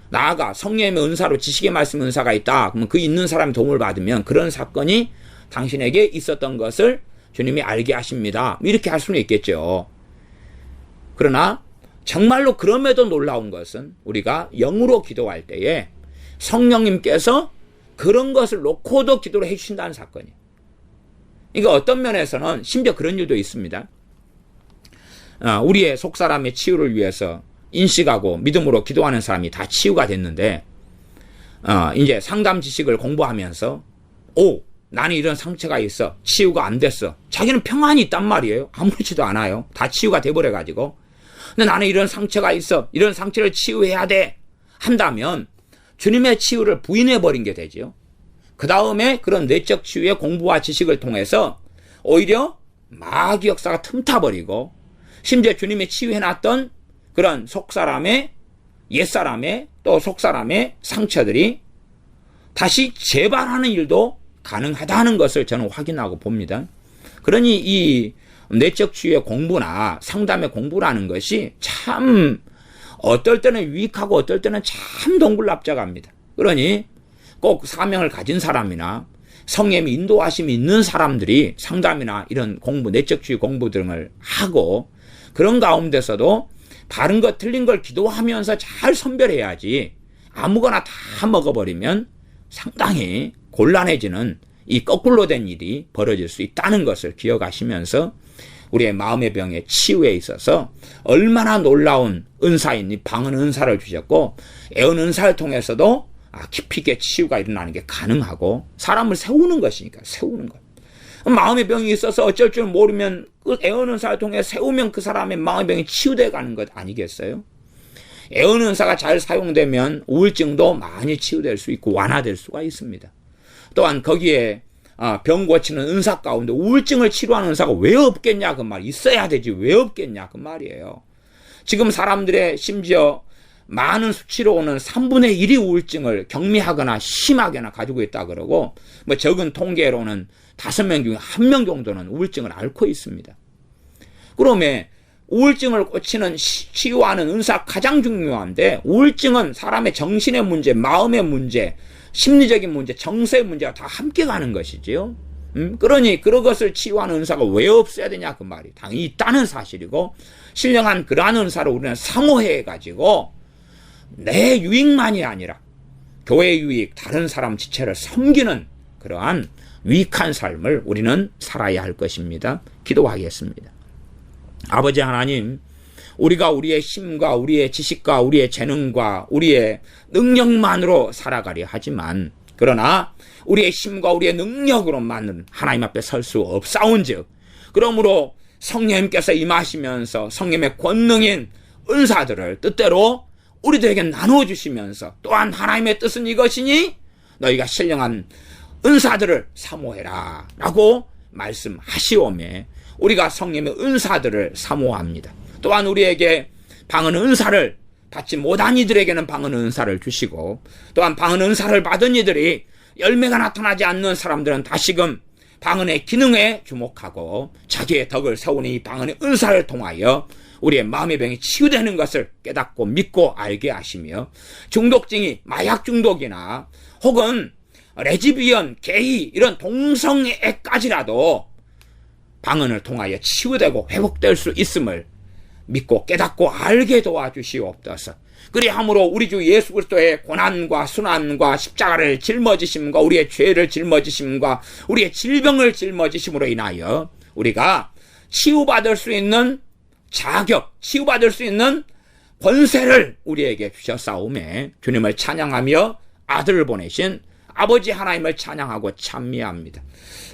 나아가 성령의 은사로 지식의 말씀 은사가 있다. 그러면 그 있는 사람의 도움을 받으면 그런 사건이 당신에게 있었던 것을 주님이 알게 하십니다. 이렇게 할 수는 있겠죠. 그러나 정말로 그럼에도 놀라운 것은 우리가 영으로 기도할 때에 성령님께서 그런 것을 놓고도 기도를 해주신다는 사건이에요. 그러니까 어떤 면에서는 심지어 그런 일도 있습니다. 우리의 속사람의 치유를 위해서 인식하고 믿음으로 기도하는 사람이 다 치유가 됐는데 이제 상담 지식을 공부하면서 나는 이런 상처가 있어. 치유가 안 됐어. 자기는 평안이 있단 말이에요. 아무렇지도 않아요. 다 치유가 돼버려가지고. 근데 나는 이런 상처가 있어. 이런 상처를 치유해야 돼. 한다면 주님의 치유를 부인해버린 게 되지요. 그 다음에 그런 내적 치유의 공부와 지식을 통해서 오히려 마귀 역사가 틈타버리고 심지어 주님이 치유해놨던 그런 속사람의 옛사람의 또 속사람의 상처들이 다시 재발하는 일도 가능하다는 것을 저는 확인하고 봅니다. 그러니 이 내적 치유의 공부나 상담의 공부라는 것이 참 어떨 때는 유익하고 어떨 때는 참 동글납작합니다. 그러니 꼭 사명을 가진 사람이나 성령의 인도하심이 있는 사람들이 상담이나 이런 공부, 내적 치유 공부 등을 하고 그런 가운데서도 바른 것 틀린 걸 기도하면서 잘 선별해야지 아무거나 다 먹어버리면 상당히 곤란해지는 이 거꾸로 된 일이 벌어질 수 있다는 것을 기억하시면서 우리의 마음의 병의 치유에 있어서 얼마나 놀라운 은사인 이 방언 은사를 주셨고 애언 은사를 통해서도 깊이 있게 치유가 일어나는 게 가능하고 사람을 세우는 것이니까 세우는 것. 마음의 병이 있어서 어쩔 줄 모르면 그 애언 은사를 통해 세우면 그 사람의 마음의 병이 치유되어 가는 것 아니겠어요? 애언 은사가 잘 사용되면 우울증도 많이 치유될 수 있고 완화될 수가 있습니다. 또한 거기에 병 고치는 은사 가운데 우울증을 치료하는 은사가 왜 없겠냐 그 말. 있어야 되지 왜 없겠냐 그 말이에요. 지금 사람들의 심지어 많은 수치로 오는 3분의 1이 우울증을 경미하거나 심하게나 가지고 있다 그러고 뭐 적은 통계로는 5명 중에 1명 정도는 우울증을 앓고 있습니다. 그러면 우울증을 고치는 치유하는 은사 가장 중요한데 우울증은 사람의 정신의 문제, 마음의 문제, 심리적인 문제, 정서의 문제가 다 함께 가는 것이지요. 그러니 그런 것을 치유하는 은사가 왜 없어야 되냐 그 말이 당연히 있다는 사실이고 신령한 그러한 은사를 우리는 사모해가지고 내 유익만이 아니라 교회 유익, 다른 사람 지체를 섬기는 그러한 유익한 삶을 우리는 살아야 할 것입니다. 기도하겠습니다. 아버지 하나님, 우리가 우리의 힘과 우리의 지식과 우리의 재능과 우리의 능력만으로 살아가려 하지만 그러나 우리의 힘과 우리의 능력으로만은 하나님 앞에 설 수 없사온즉 그러므로 성령님께서 임하시면서 성령의 권능인 은사들을 뜻대로 우리들에게 나누어주시면서 또한 하나님의 뜻은 이것이니 너희가 신령한 은사들을 사모해라 라고 말씀하시오매 우리가 성령의 은사들을 사모합니다. 또한 우리에게 방언 은사를 받지 못한 이들에게는 방언 은사를 주시고 또한 방언 은사를 받은 이들이 열매가 나타나지 않는 사람들은 다시금 방언의 기능에 주목하고 자기의 덕을 세우는 이 방언의 은사를 통하여 우리의 마음의 병이 치유되는 것을 깨닫고 믿고 알게 하시며 중독증이 마약 중독이나 혹은 레즈비언, 게이 이런 동성애까지라도 방언을 통하여 치유되고 회복될 수 있음을 믿고 깨닫고 알게 도와주시옵소서. 그리함으로 우리 주 예수 그리스도의 고난과 순환과 십자가를 짊어지심과 우리의 죄를 짊어지심과 우리의 질병을 짊어지심으로 인하여 우리가 치유받을 수 있는 자격, 치유받을 수 있는 권세를 우리에게 주셨사오매 주님을 찬양하며 아들을 보내신 아버지 하나님을 찬양하고 찬미합니다.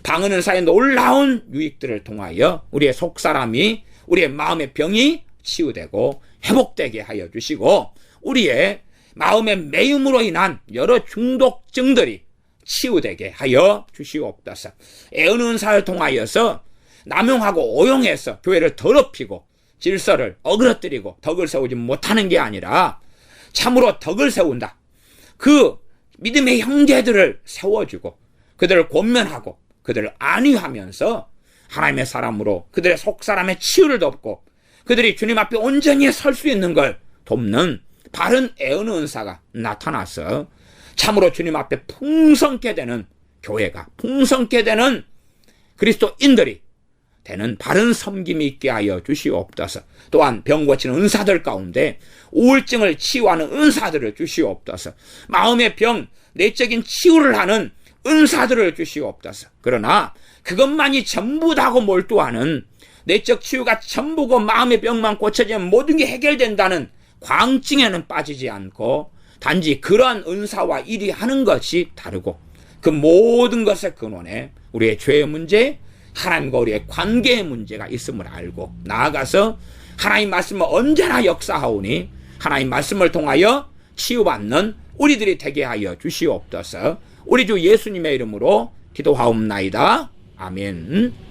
방언 은사의 놀라운 유익들을 통하여 우리의 속사람이 우리의 마음의 병이 치유되고 회복되게 하여 주시고 우리의 마음의 매임으로 인한 여러 중독증들이 치유되게 하여 주시옵소서. 애언 은사를 통하여서 남용하고 오용해서 교회를 더럽히고 질서를 어그러뜨리고 덕을 세우지 못하는 게 아니라 참으로 덕을 세운다. 그 믿음의 형제들을 세워주고 그들을 권면하고 그들을 안위하면서 하나님의 사람으로 그들의 속사람의 치유를 돕고 그들이 주님 앞에 온전히 설 수 있는 걸 돕는 바른 애언 은사가 나타나서 참으로 주님 앞에 풍성케 되는 교회가 풍성케 되는 그리스도인들이 되는 바른 섬김이 있게 하여 주시옵소서. 또한 병 고치는 은사들 가운데 우울증을 치유하는 은사들을 주시옵소서. 마음의 병, 내적인 치유를 하는 은사들을 주시옵소서. 그러나 그것만이 전부다고 몰두하는, 내적 치유가 전부고 마음의 병만 고쳐지면 모든 게 해결된다는 광증에는 빠지지 않고 단지 그러한 은사와 일이 하는 것이 다르고, 그 모든 것의 근원에 우리의 죄의 문제, 하나님과 우리의 관계의 문제가 있음을 알고 나아가서 하나님 말씀을 언제나 역사하오니 하나님 말씀을 통하여 치유받는 우리들이 되게 하여 주시옵소서. 우리 주 예수님의 이름으로 기도하옵나이다. 아멘.